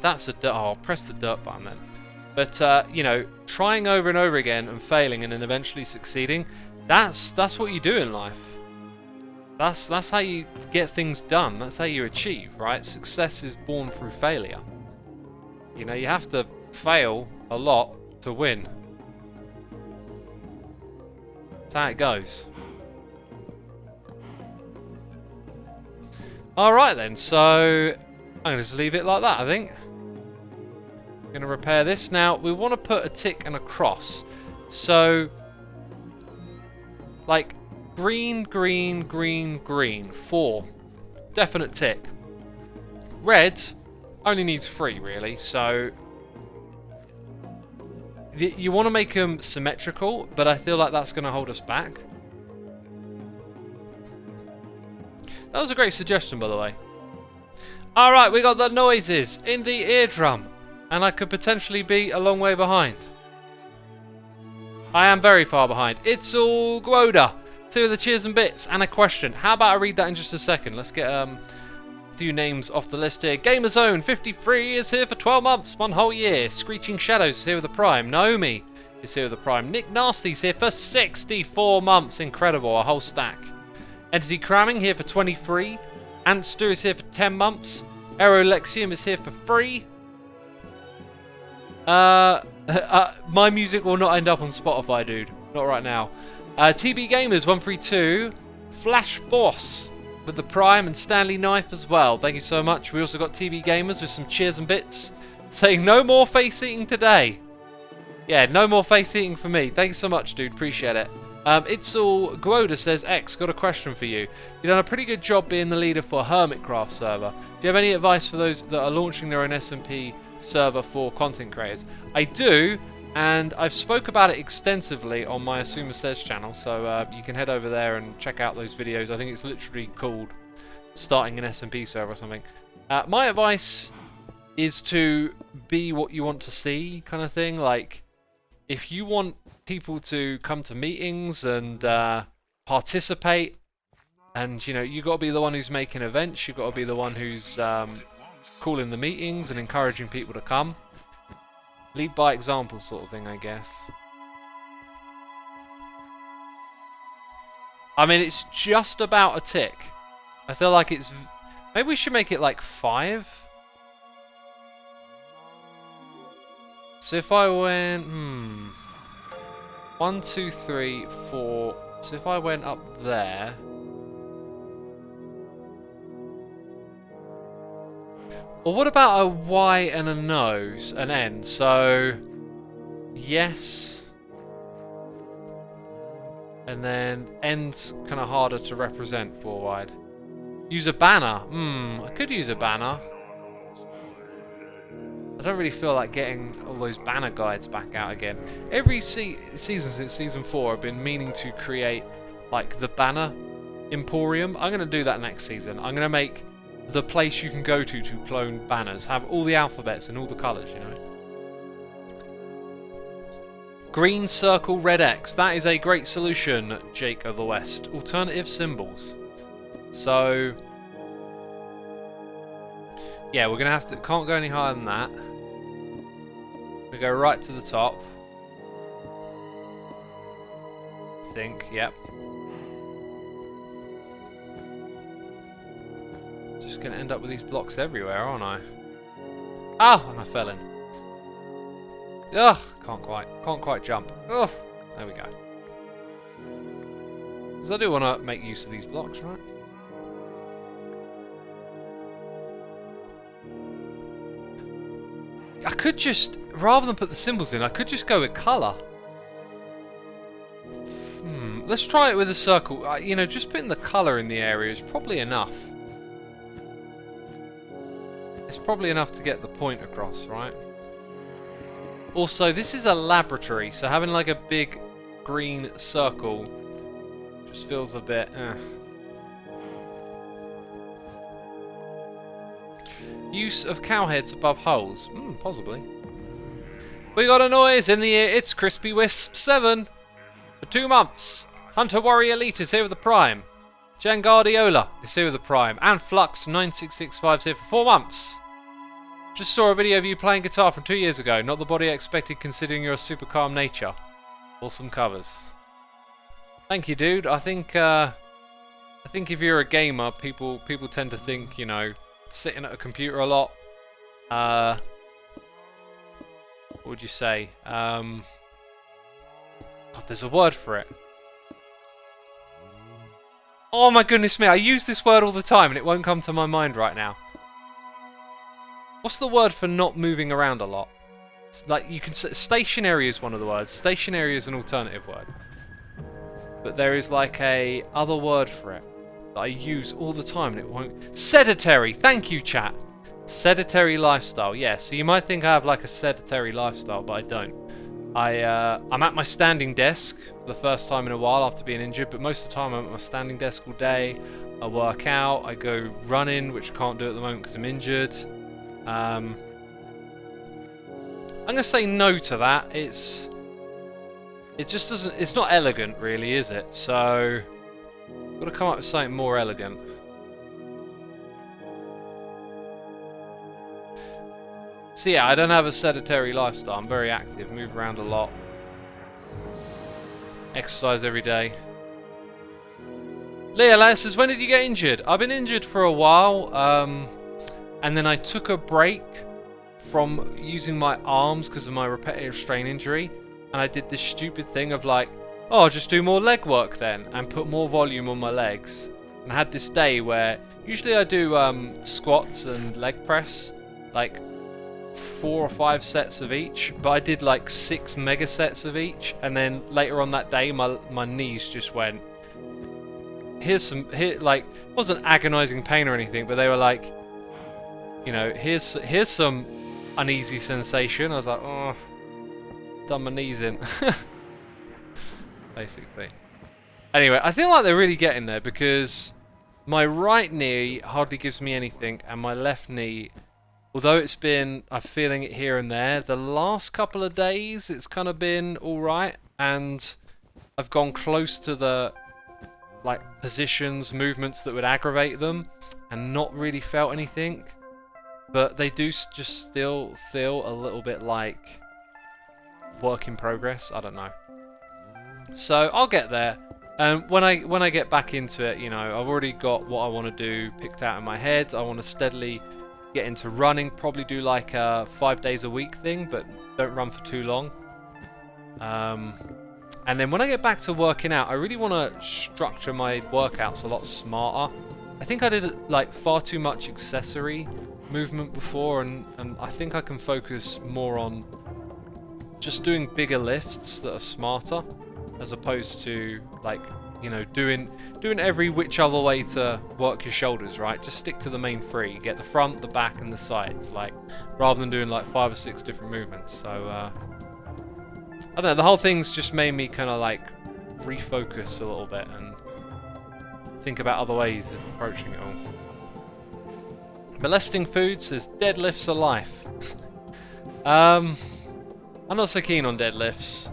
[SPEAKER 1] That's a derp. Oh, I'll press the derp button then. But, you know, trying over and over again and failing and then eventually succeeding, that's what you do in life. That's how you get things done. That's how you achieve, right? Success is born through failure. You know, you have to fail a lot to win. That's how it goes. Alright then, so I'm going to just leave it like that, I think. I'm going to repair this. Now, we want to put a tick and a cross. So, like, green, green, green, green. 4. Definite tick. Red only needs 3, really. So, you want to make them symmetrical, but I feel like that's going to hold us back. That was a great suggestion, by the way. Alright, we got the noises in the eardrum. And I could potentially be a long way behind. I am very far behind. It's all Gwoda. 2 of the cheers and bits. And a question. How about I read that in just a second? Let's get a few names off the list here. Gamerzone 53 is here for 12 months. 1 whole year. Screeching Shadows is here with the Prime. Naomi is here with the Prime. Nick Nasty's here for 64 months. Incredible. A whole stack. Entity Cramming here for 23. Antster is here for 10 months. Aerolexium is here for 3. My music will not end up on Spotify, dude. Not right now. TB Gamers 132, Flash Boss with the Prime and Stanley Knife as well. Thank you so much. We also got TB Gamers with some cheers and bits saying no more face eating today. Yeah, no more face eating for me. Thank you so much, dude. Appreciate it. It's all Gwoda says, X, got a question for you. You've done a pretty good job being the leader for Hermitcraft server. Do you have any advice for those that are launching their own SMP server for content creators? I do, and I've spoke about it extensively on my Xisuma Says channel, so you can head over there and check out those videos. I think it's literally called Starting an SMP Server or something. My advice is to be what you want to see, kind of thing. Like, if you want people to come to meetings and participate, and you know, you got to be the one who's making events, you got to be the one who's calling the meetings and encouraging people to come. Lead by example sort of thing, I guess. I mean, it's just about a tick. I feel like it's... Maybe we should make it like 5. So if I went... 1, 2, 3, 4. So if I went up there. Well, what about a Y and a nose, an N? So, yes. And then N's kind of harder to represent 4 wide. Use a banner. I could use a banner. I don't really feel like getting all those banner guides back out again. Every season since season 4, I've been meaning to create like the banner emporium. I'm going to do that next season. I'm going to make the place you can go to clone banners. Have all the alphabets and all the colours, you know. Green circle, red X. That is a great solution, Jake of the West. Alternative symbols. So, yeah, we're going to have to... Can't go any higher than that. We go right to the top. I think, yep. Just going to end up with these blocks everywhere, aren't I? Oh, and I fell in. Ugh, can't quite jump. Ugh, there we go. Because I do want to make use of these blocks, right? I could just, rather than put the symbols in, I could just go with colour. Let's try it with a circle. You know, just putting the colour in the area is probably enough. It's probably enough to get the point across, right? Also, this is a laboratory, so having like a big green circle just feels a bit... Use of cow heads above holes. Possibly. We got a noise in the ear. It's Crispy Wisp 7. For 2 months. Hunter Warrior Elite is here with the Prime. Jangardiola is here with the Prime. And Flux 9665 is here for 4 months. Just saw a video of you playing guitar from 2 years ago. Not the body I expected considering your super calm nature. Awesome covers. Thank you, dude. I think if you're a gamer, people tend to think, you know, sitting at a computer a lot. What would you say? God, there's a word for it. Oh my goodness me, I use this word all the time and it won't come to my mind right now. What's the word for not moving around a lot? It's like you can say, stationary is one of the words. Stationary is an alternative word. But there is like a other word for it that I use all the time and it won't... Sedentary! Thank you, chat! Sedentary lifestyle, yeah. So you might think I have like a sedentary lifestyle, but I don't. I'm at my standing desk for the first time in a while after being injured, but most of the time I'm at my standing desk all day. I work out, I go running, which I can't do at the moment because I'm injured. I'm going to say no to that. It just doesn't... It's not elegant, really, is it? So... Got to come up with something more elegant. So yeah, I don't have a sedentary lifestyle. I'm very active, move around a lot. Exercise every day. Leah says, when did you get injured? I've been injured for a while. And then I took a break from using my arms because of my repetitive strain injury. And I did this stupid thing of like, oh, I'll just do more leg work then and put more volume on my legs. And I had this day where usually I do squats and leg press, like 4 or 5 sets of each, but I did like 6 mega sets of each. And then later on that day, my knees just went, like, it wasn't agonizing pain or anything, but they were like, you know, here's some uneasy sensation. I was like, oh, done my knees in. Basically. Anyway, I feel like they're really getting there because my right knee hardly gives me anything, and my left knee, although I'm feeling it here and there, the last couple of days it's kind of been alright, and I've gone close to the like positions, movements that would aggravate them, and not really felt anything. But they do just still feel a little bit like work in progress. I don't know. So I'll get there. And when I get back into it, you know, I've already got what I want to do picked out in my head. I want to steadily get into running. Probably do like a 5 days a week thing, but don't run for too long. And then when I get back to working out, I really want to structure my workouts a lot smarter. I think I did like far too much accessory movement before, and I think I can focus more on just doing bigger lifts that are smarter, as opposed to like, you know, doing every which other way to work your shoulders, right? Just stick to the main three. Get the front, the back, and the sides, like, rather than doing like 5 or 6 different movements. So I don't know, the whole thing's just made me kind of like refocus a little bit and think about other ways of approaching it all. Molesting food says deadlifts are life. I'm not so keen on deadlifts.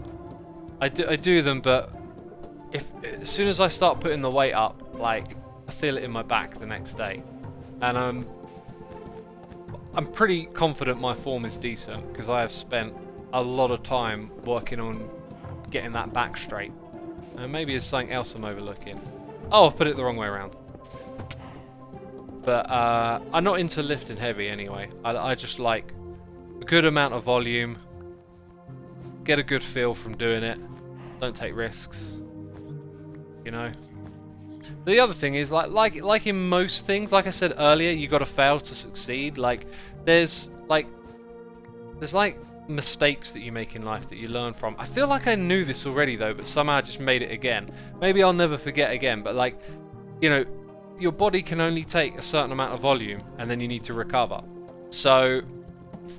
[SPEAKER 1] I do them, but as soon as I start putting the weight up, like, I feel it in my back the next day, and I'm pretty confident my form is decent because I have spent a lot of time working on getting that back straight. And maybe it's something else I'm overlooking. Oh, I've put it the wrong way around. But I'm not into lifting heavy anyway. I just like a good amount of volume, get a good feel from doing it, don't take risks, you know. The other thing is, like in most things, like I said earlier, you got to fail to succeed. Like there's mistakes that you make in life that you learn from. I feel like I knew this already though, but somehow I just made it again. Maybe I'll never forget again, but like, you know, your body can only take a certain amount of volume and then you need to recover. So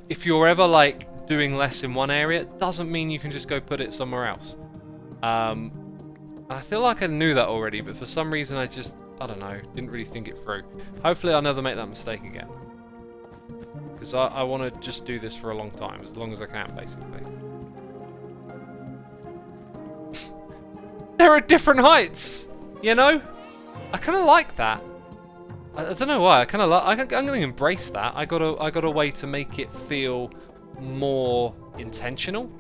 [SPEAKER 1] if you're ever like doing less in one area, it doesn't mean you can just go put it somewhere else. And I feel like I knew that already, but for some reason I don't know, didn't really think it through. Hopefully I'll never make that mistake again, because I want to just do this for a long time, as long as I can, basically. There are different heights, you know? I kind of like that. I don't know why. I'm going to embrace that. I got a way to make it feel more intentional.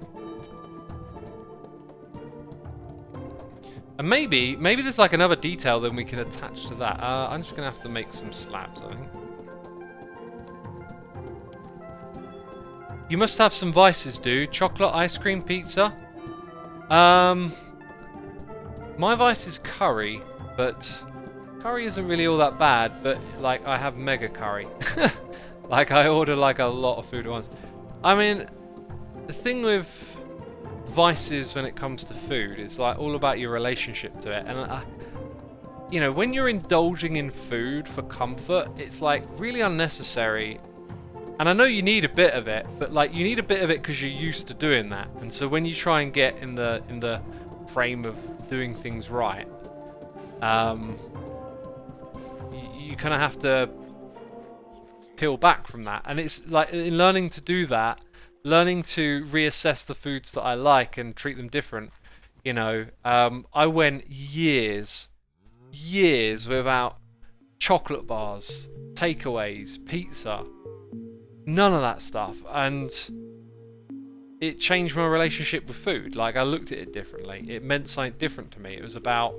[SPEAKER 1] And maybe there's like another detail that we can attach to that. I'm just going to have to make some slabs, I think. You must have some vices, dude. Chocolate, ice cream, pizza. My vice is curry, but curry isn't really all that bad. But like, I have mega curry. Like, I order like a lot of food at once. I mean, the thing with vices when it comes to food is like all about your relationship to it. And you know, when you're indulging in food for comfort, it's like really unnecessary. And I know you need a bit of it, but like you need a bit of it because you're used to doing that. And so when you try and get in the frame of doing things right, you kind of have to peel back from that. And it's like in learning to do that, learning to reassess the foods that I like and treat them different. You know, I went years without chocolate bars, takeaways, pizza. None of that stuff, and it changed my relationship with food. Like, I looked at it differently. It meant something different to me. It was about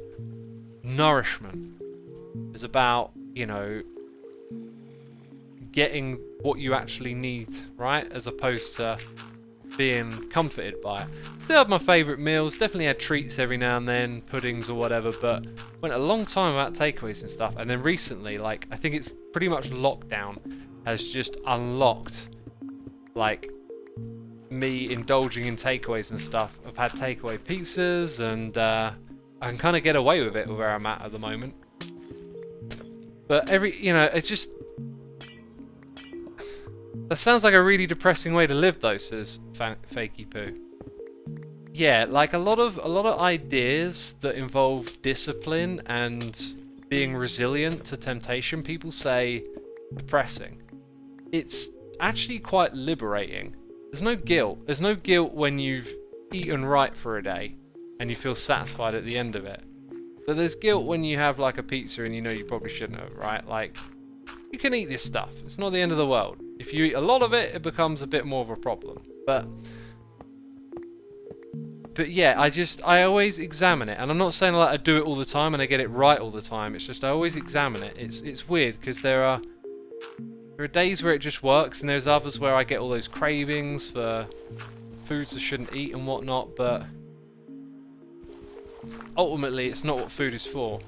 [SPEAKER 1] nourishment. It was about, you know, getting what you actually need, right? As opposed to being comforted by it. Still have my favourite meals. Definitely had treats every now and then, puddings or whatever, but went a long time without takeaways and stuff. And then recently, like, I think it's pretty much lockdown has just unlocked, like, me indulging in takeaways and stuff. I've had takeaway pizzas, and I can kind of get away with it where I'm at the moment. But you know, it just, that sounds like a really depressing way to live, though, says Fakey Poo. Yeah, like a lot of ideas that involve discipline and being resilient to temptation, people say depressing. It's actually quite liberating. There's no guilt. There's no guilt when you've eaten right for a day and you feel satisfied at the end of it. But there's guilt when you have like a pizza and you know you probably shouldn't have, right? Like, you can eat this stuff. It's not the end of the world. If you eat a lot of it, it becomes a bit more of a problem. But yeah, I always examine it. And I'm not saying like I do it all the time and I get it right all the time. It's just I always examine it. It's weird because there are days where it just works, and there's others where I get all those cravings for foods I shouldn't eat and whatnot. But ultimately it's not what food is for.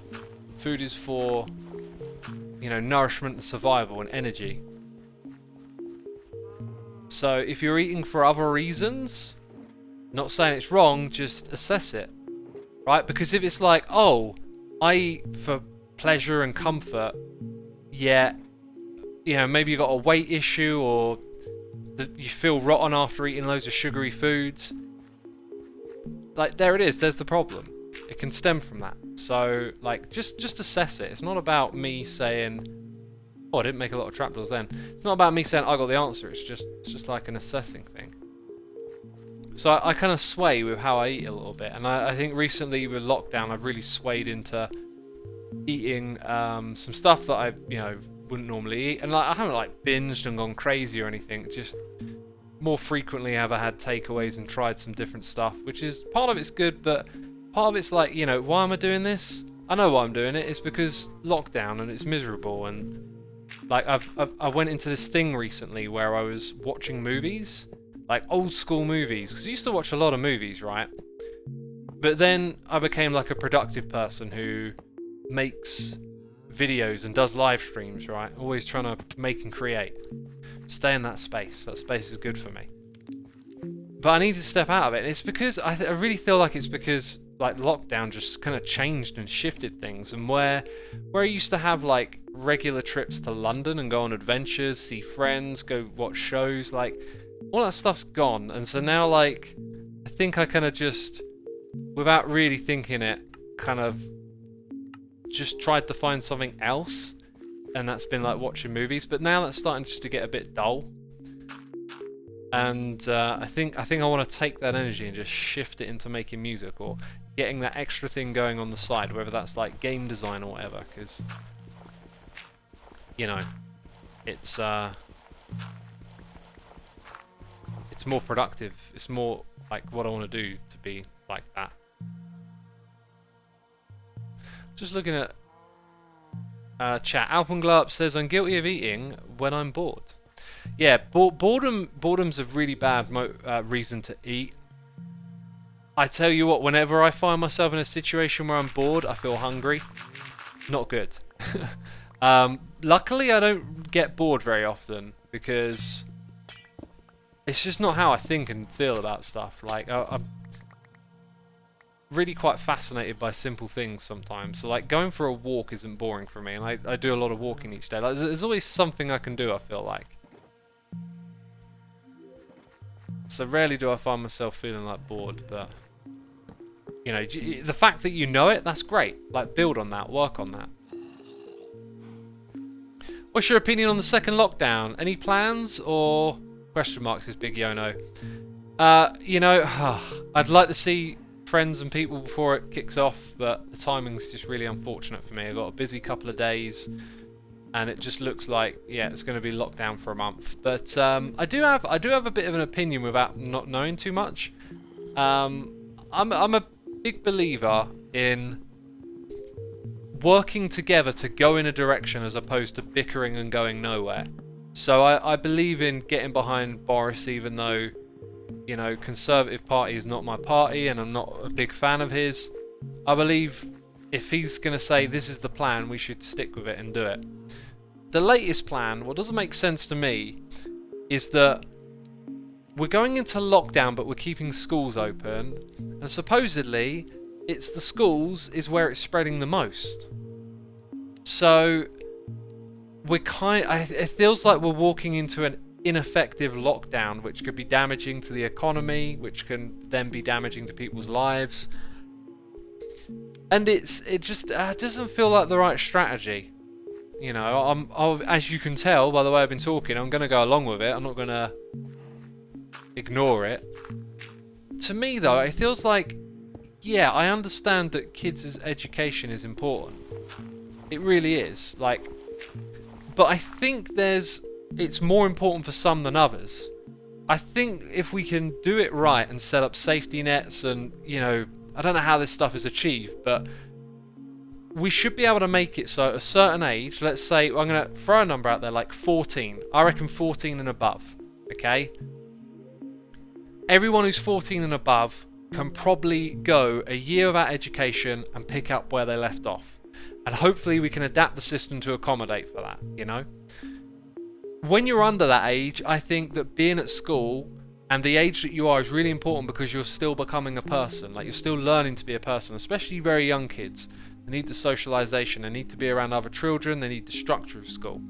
[SPEAKER 1] Food is for, you know, nourishment and survival and energy. So if you're eating for other reasons, not saying it's wrong, just assess it, right? Because if it's like, oh, I eat for pleasure and comfort, yeah, you know, maybe you've got a weight issue or you feel rotten after eating loads of sugary foods. Like, there it is, there's the problem. It can stem from that. So, like, just assess it. It's not about me saying, oh, I didn't make a lot of trapdoors then. It's not about me saying I got the answer. It's just like an assessing thing. So I kind of sway with how I eat a little bit. And I think recently with lockdown, I've really swayed into eating some stuff that I, you know, wouldn't normally eat. And like, I haven't like binged and gone crazy or anything. Just more frequently have I had takeaways and tried some different stuff, which is, part of it's good, but part of it's like, you know, why am I doing this? I know why I'm doing it. It's because lockdown and it's miserable. And like I went into this thing recently where I was watching movies, like old school movies, because I used to watch a lot of movies, right? But then I became like a productive person who makes videos and does live streams, right? Always trying to make and create. Stay in that space. That space is good for me. But I need to step out of it. And it's because I really feel like it's because like lockdown just kind of changed and shifted things. And where I used to have like regular trips to London and go on adventures, see friends, go watch shows, like all that stuff's gone. And so now like I think I kind of just, without really thinking it, kind of just tried to find something else, and that's been like watching movies. But now that's starting just to get a bit dull, and I think I want to take that energy and just shift it into making music or getting that extra thing going on the side, whether that's like game design or whatever, because you know it's more productive. It's more like what I want to do to be like that. Just looking at chat. Alpenglow says, I'm guilty of eating when I'm bored. Yeah, boredom's a really bad reason to eat. I tell you what, whenever I find myself in a situation where I'm bored, I feel hungry. Not good. Luckily, I don't get bored very often because it's just not how I think and feel about stuff. Like, I'm really quite fascinated by simple things sometimes. So like going for a walk isn't boring for me, and I do a lot of walking each day. Like there's always something I can do, I feel like. So rarely do I find myself feeling like bored, but you know, the fact that you know it, that's great. Like build on that, work on that. What's your opinion on the second lockdown? Any plans or question marks is Big Yono. You know, I'd like to see friends and people before it kicks off, but the timing's just really unfortunate for me. I've got a busy couple of days and it just looks like, yeah, it's going to be locked down for a month. But I do have a bit of an opinion without not knowing too much. I'm a big believer in working together to go in a direction as opposed to bickering and going nowhere. So I believe in getting behind Boris, even though, you know, Conservative Party is not my party and I'm not a big fan of his. I believe if he's going to say this is the plan, we should stick with it and do it. The latest plan, what doesn't make sense to me, is that we're going into lockdown but we're keeping schools open, and supposedly it's the schools is where it's spreading the most. So it feels like we're walking into an ineffective lockdown, which could be damaging to the economy, which can then be damaging to people's lives, and it just doesn't feel like the right strategy. You know, as you can tell by the way I've been talking, I'm going to go along with it. I'm not going to ignore it. To me though, it feels like, yeah, I understand that kids' education is important. It really is. Like, but I think it's more important for some than others. I think if we can do it right and set up safety nets and, you know, I don't know how this stuff is achieved, but we should be able to make it so at a certain age, let's say, I'm going to throw a number out there, like 14. I reckon 14 and above, okay? Everyone who's 14 and above can probably go a year without education and pick up where they left off. And hopefully we can adapt the system to accommodate for that, you know? When you're under that age, I think that being at school and the age that you are is really important because you're still becoming a person. Like, you're still learning to be a person, especially very young kids. They need the socialization, they need to be around other children, they need the structure of school.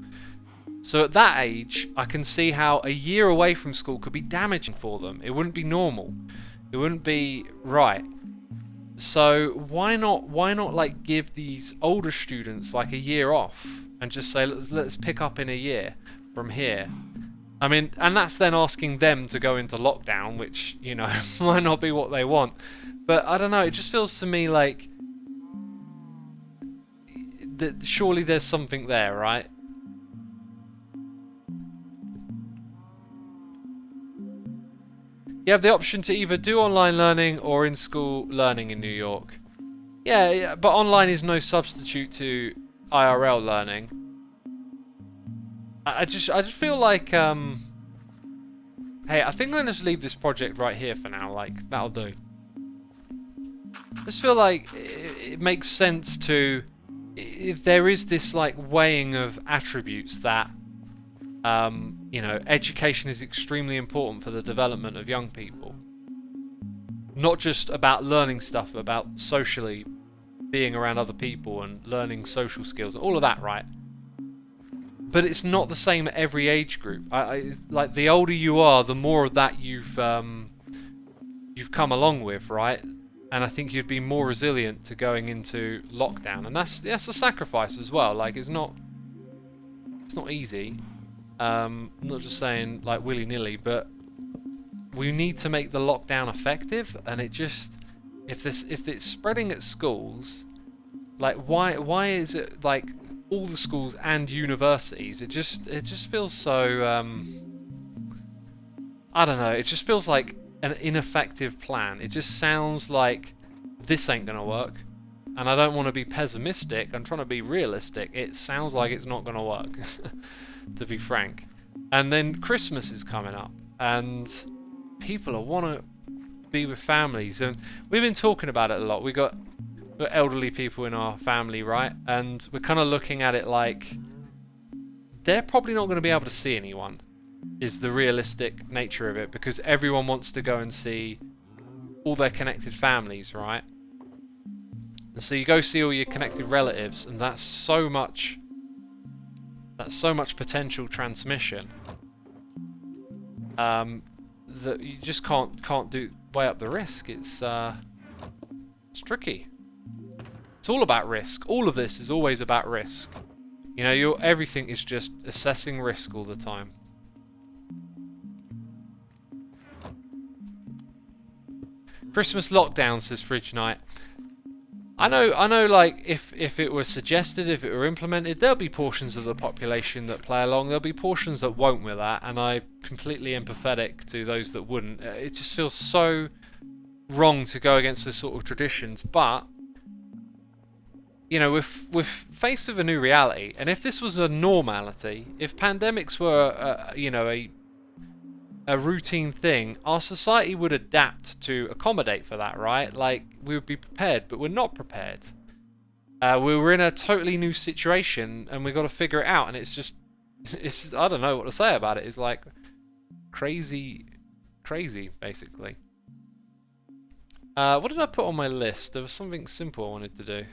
[SPEAKER 1] So at that age, I can see how a year away from school could be damaging for them. It wouldn't be normal. It wouldn't be right. So why not like give these older students like a year off and just say let's pick up in a year from here. I mean, and that's then asking them to go into lockdown, which, you know, might not be what they want. But I don't know, it just feels to me like that surely there's something there, right? You have the option to either do online learning or in-school learning in New York. Yeah, but online is no substitute to IRL learning. I just feel like, hey, I think I'm gonna just leave this project right here for now. Like, that'll do. I just feel like it makes sense to, if there is this like weighing of attributes that, you know, education is extremely important for the development of young people. Not just about learning stuff, but about socially being around other people and learning social skills, all of that, right? But it's not the same at every age group. Like, the older you are, the more of that you've come along with, right? And I think you'd be more resilient to going into lockdown, and that's a sacrifice as well. Like, it's not easy. I'm not just saying like willy-nilly, but we need to make the lockdown effective. And it just, if it's spreading at schools, like why is it like all the schools and universities? It just feels so I don't know. It just feels like an ineffective plan. It just sounds like this ain't gonna work. And I don't want to be pessimistic. I'm trying to be realistic. It sounds like it's not gonna work. To be frank. And then Christmas is coming up, and people want to be with families, and we've been talking about it a lot. We've got elderly people in our family, right? And we're kind of looking at it like they're probably not going to be able to see anyone, is the realistic nature of it, because everyone wants to go and see all their connected families, right? And so you go see all your connected relatives, and that's so much potential transmission that you just can't weigh up the risk. It's tricky. It's all about risk. All of this is always about risk. You know, everything is just assessing risk all the time. Christmas lockdown, says Fridge Night. I know. Like, if it were suggested, if it were implemented, there'll be portions of the population that play along. There'll be portions that won't with that, and I'm completely empathetic to those that wouldn't. It just feels so wrong to go against those sort of traditions. But you know, we're faced with a new reality, and if this was a normality, if pandemics were, you know, a routine thing, our society would adapt to accommodate for that, right? Like, we would be prepared, but we're not prepared. We're in a totally new situation, and we've got to figure it out, and it's I don't know what to say about it. It's like crazy, basically. What did I put on my list? There was something simple I wanted to do.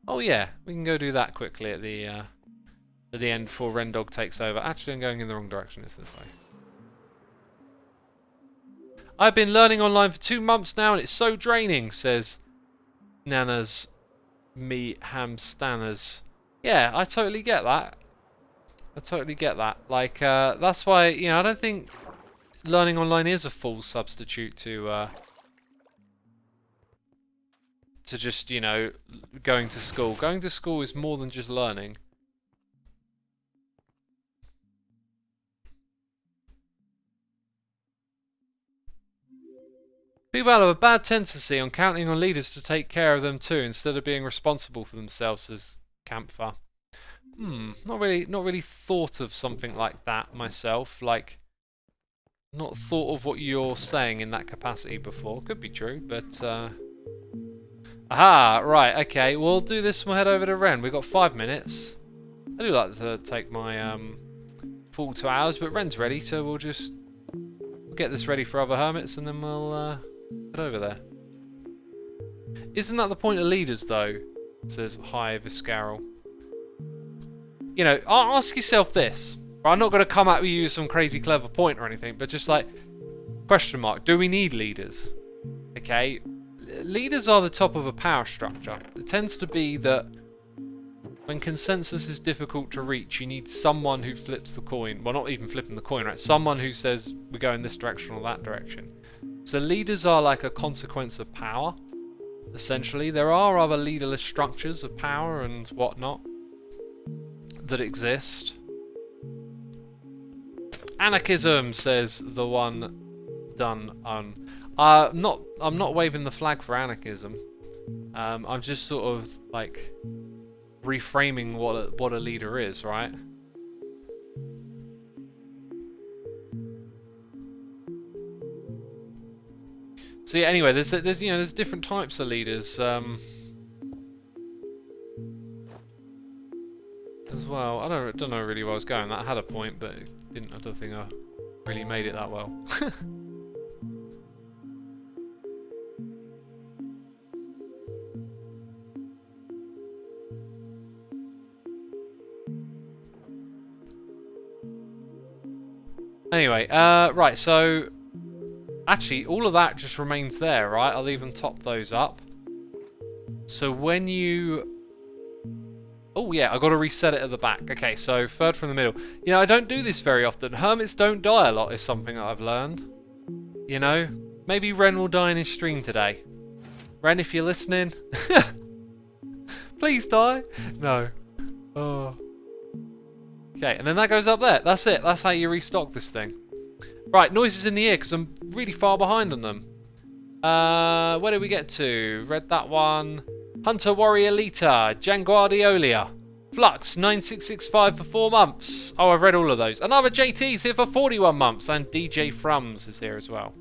[SPEAKER 1] Oh yeah, we can go do that quickly at the end before Rendog takes over. Actually, I'm going in the wrong direction. It's this way. I've been learning online for 2 months now, and it's so draining, says Nana's Me Hamstanners. Yeah, I totally get that. Like, that's why, you know, I don't think learning online is a full substitute to just, you know, going to school. Going to school is more than just learning. People have a bad tendency on counting on leaders to take care of them too, instead of being responsible for themselves, says Campher. Not really thought of something like that myself. Like, not thought of what you're saying in that capacity before. Could be true, but aha, right, okay. We'll do this and we'll head over to Ren. We've got 5 minutes. I do like to take my full 2 hours, but Ren's ready, so we'll get this ready for other hermits and then we'll head over there. Isn't that the point of leaders, though? Says Hi Viscaral. You know, ask yourself this. I'm not going to come at you with some crazy clever point or anything, but just like, question mark, do we need leaders? Okay, leaders are the top of a power structure. It tends to be that when consensus is difficult to reach, you need someone who flips the coin. Well, not even flipping the coin, right? Someone who says, we go in this direction or that direction. So leaders are like a consequence of power, essentially. There are other leaderless structures of power and whatnot that exist. Anarchism, says the one done on. I'm not waving the flag for anarchism. I'm just sort of like reframing what a leader is, right? So yeah, anyway, there's you know, there's different types of leaders as well. I don't know really where I was going. That had a point, but it didn't. I don't think I really made it that well. Anyway, right, so actually all of that just remains there, right? I'll even top those up. So when you... Oh yeah, I got to reset it at the back. Okay, so third from the middle. You know, I don't do this very often. Hermits don't die a lot is something that I've learned. You know, maybe Ren will die in his stream today. Ren, if you're listening, please die. No. Oh. Okay, and then that goes up there. That's it. That's how you restock this thing. Right, noises in the ear because I'm really far behind on them. Where did we get to? Read that one. Hunter Warrior Lita, Janguardiolia, Flux 9665 for 4 months. Oh, I've read all of those. Another JT's here for 41 months, and DJ Frums is here as well.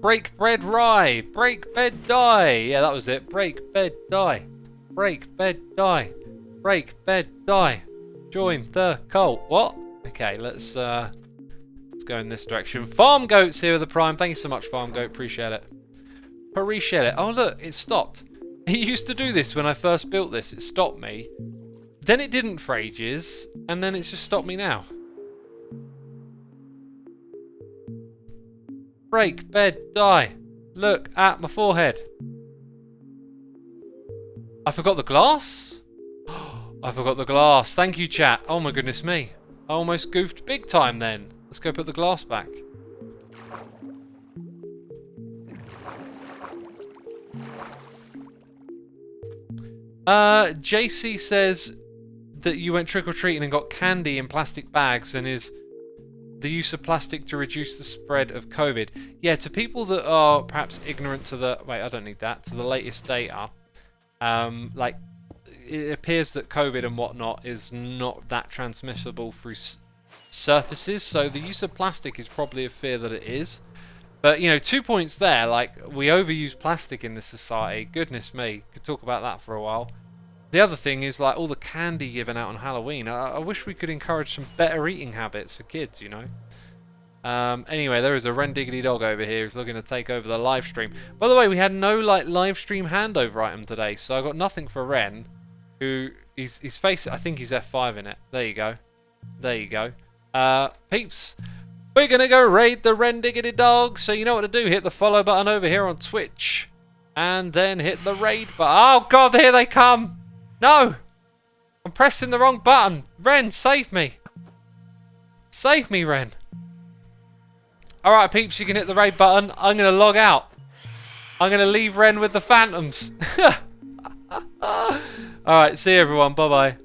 [SPEAKER 1] Break bread rye, break bed die. Yeah, that was it. Break bed die, break bed die, break bed die. Join the cult. What? Okay, let's go in this direction. Farm Goat's here with the Prime. Thank you so much, Farm Goat. Appreciate it. Appreciate it. Oh, look, it stopped. It used to do this when I first built this. It stopped me. Then it didn't for ages, and then it's just stopped me now. Break, bed, die. Look at my forehead. I forgot the glass? I forgot the glass. Thank you, chat. Oh my goodness me. I almost goofed big time then. Let's go put the glass back. JC says that you went trick-or-treating and got candy in plastic bags and is the use of plastic to reduce the spread of COVID. Yeah, to people that are perhaps ignorant to the... Wait, I don't need that. To the latest data. Like, it appears that COVID and whatnot is not that transmissible through surfaces, so the use of plastic is probably a fear that it is. But, you know, 2 points there. Like, we overuse plastic in this society. Goodness me. Could talk about that for a while. The other thing is, like, all the candy given out on Halloween. I wish we could encourage some better eating habits for kids, you know. Anyway, there is a Ren Diggity Dog over here who's looking to take over the live stream. By the way, we had no, like, live stream handover item today, so I got nothing for Ren, who he's face. I think he's F5 in it. There you go. There you go. Peeps, we're gonna go raid the Ren Diggity Dog, so you know what to do. Hit the follow button over here on Twitch, and then hit the raid button. Oh god, here they come! No! I'm pressing the wrong button. Ren, save me! Save me, Ren! Alright, peeps, you can hit the raid button. I'm gonna log out. I'm gonna leave Ren with the phantoms. Alright, see you everyone. Bye-bye.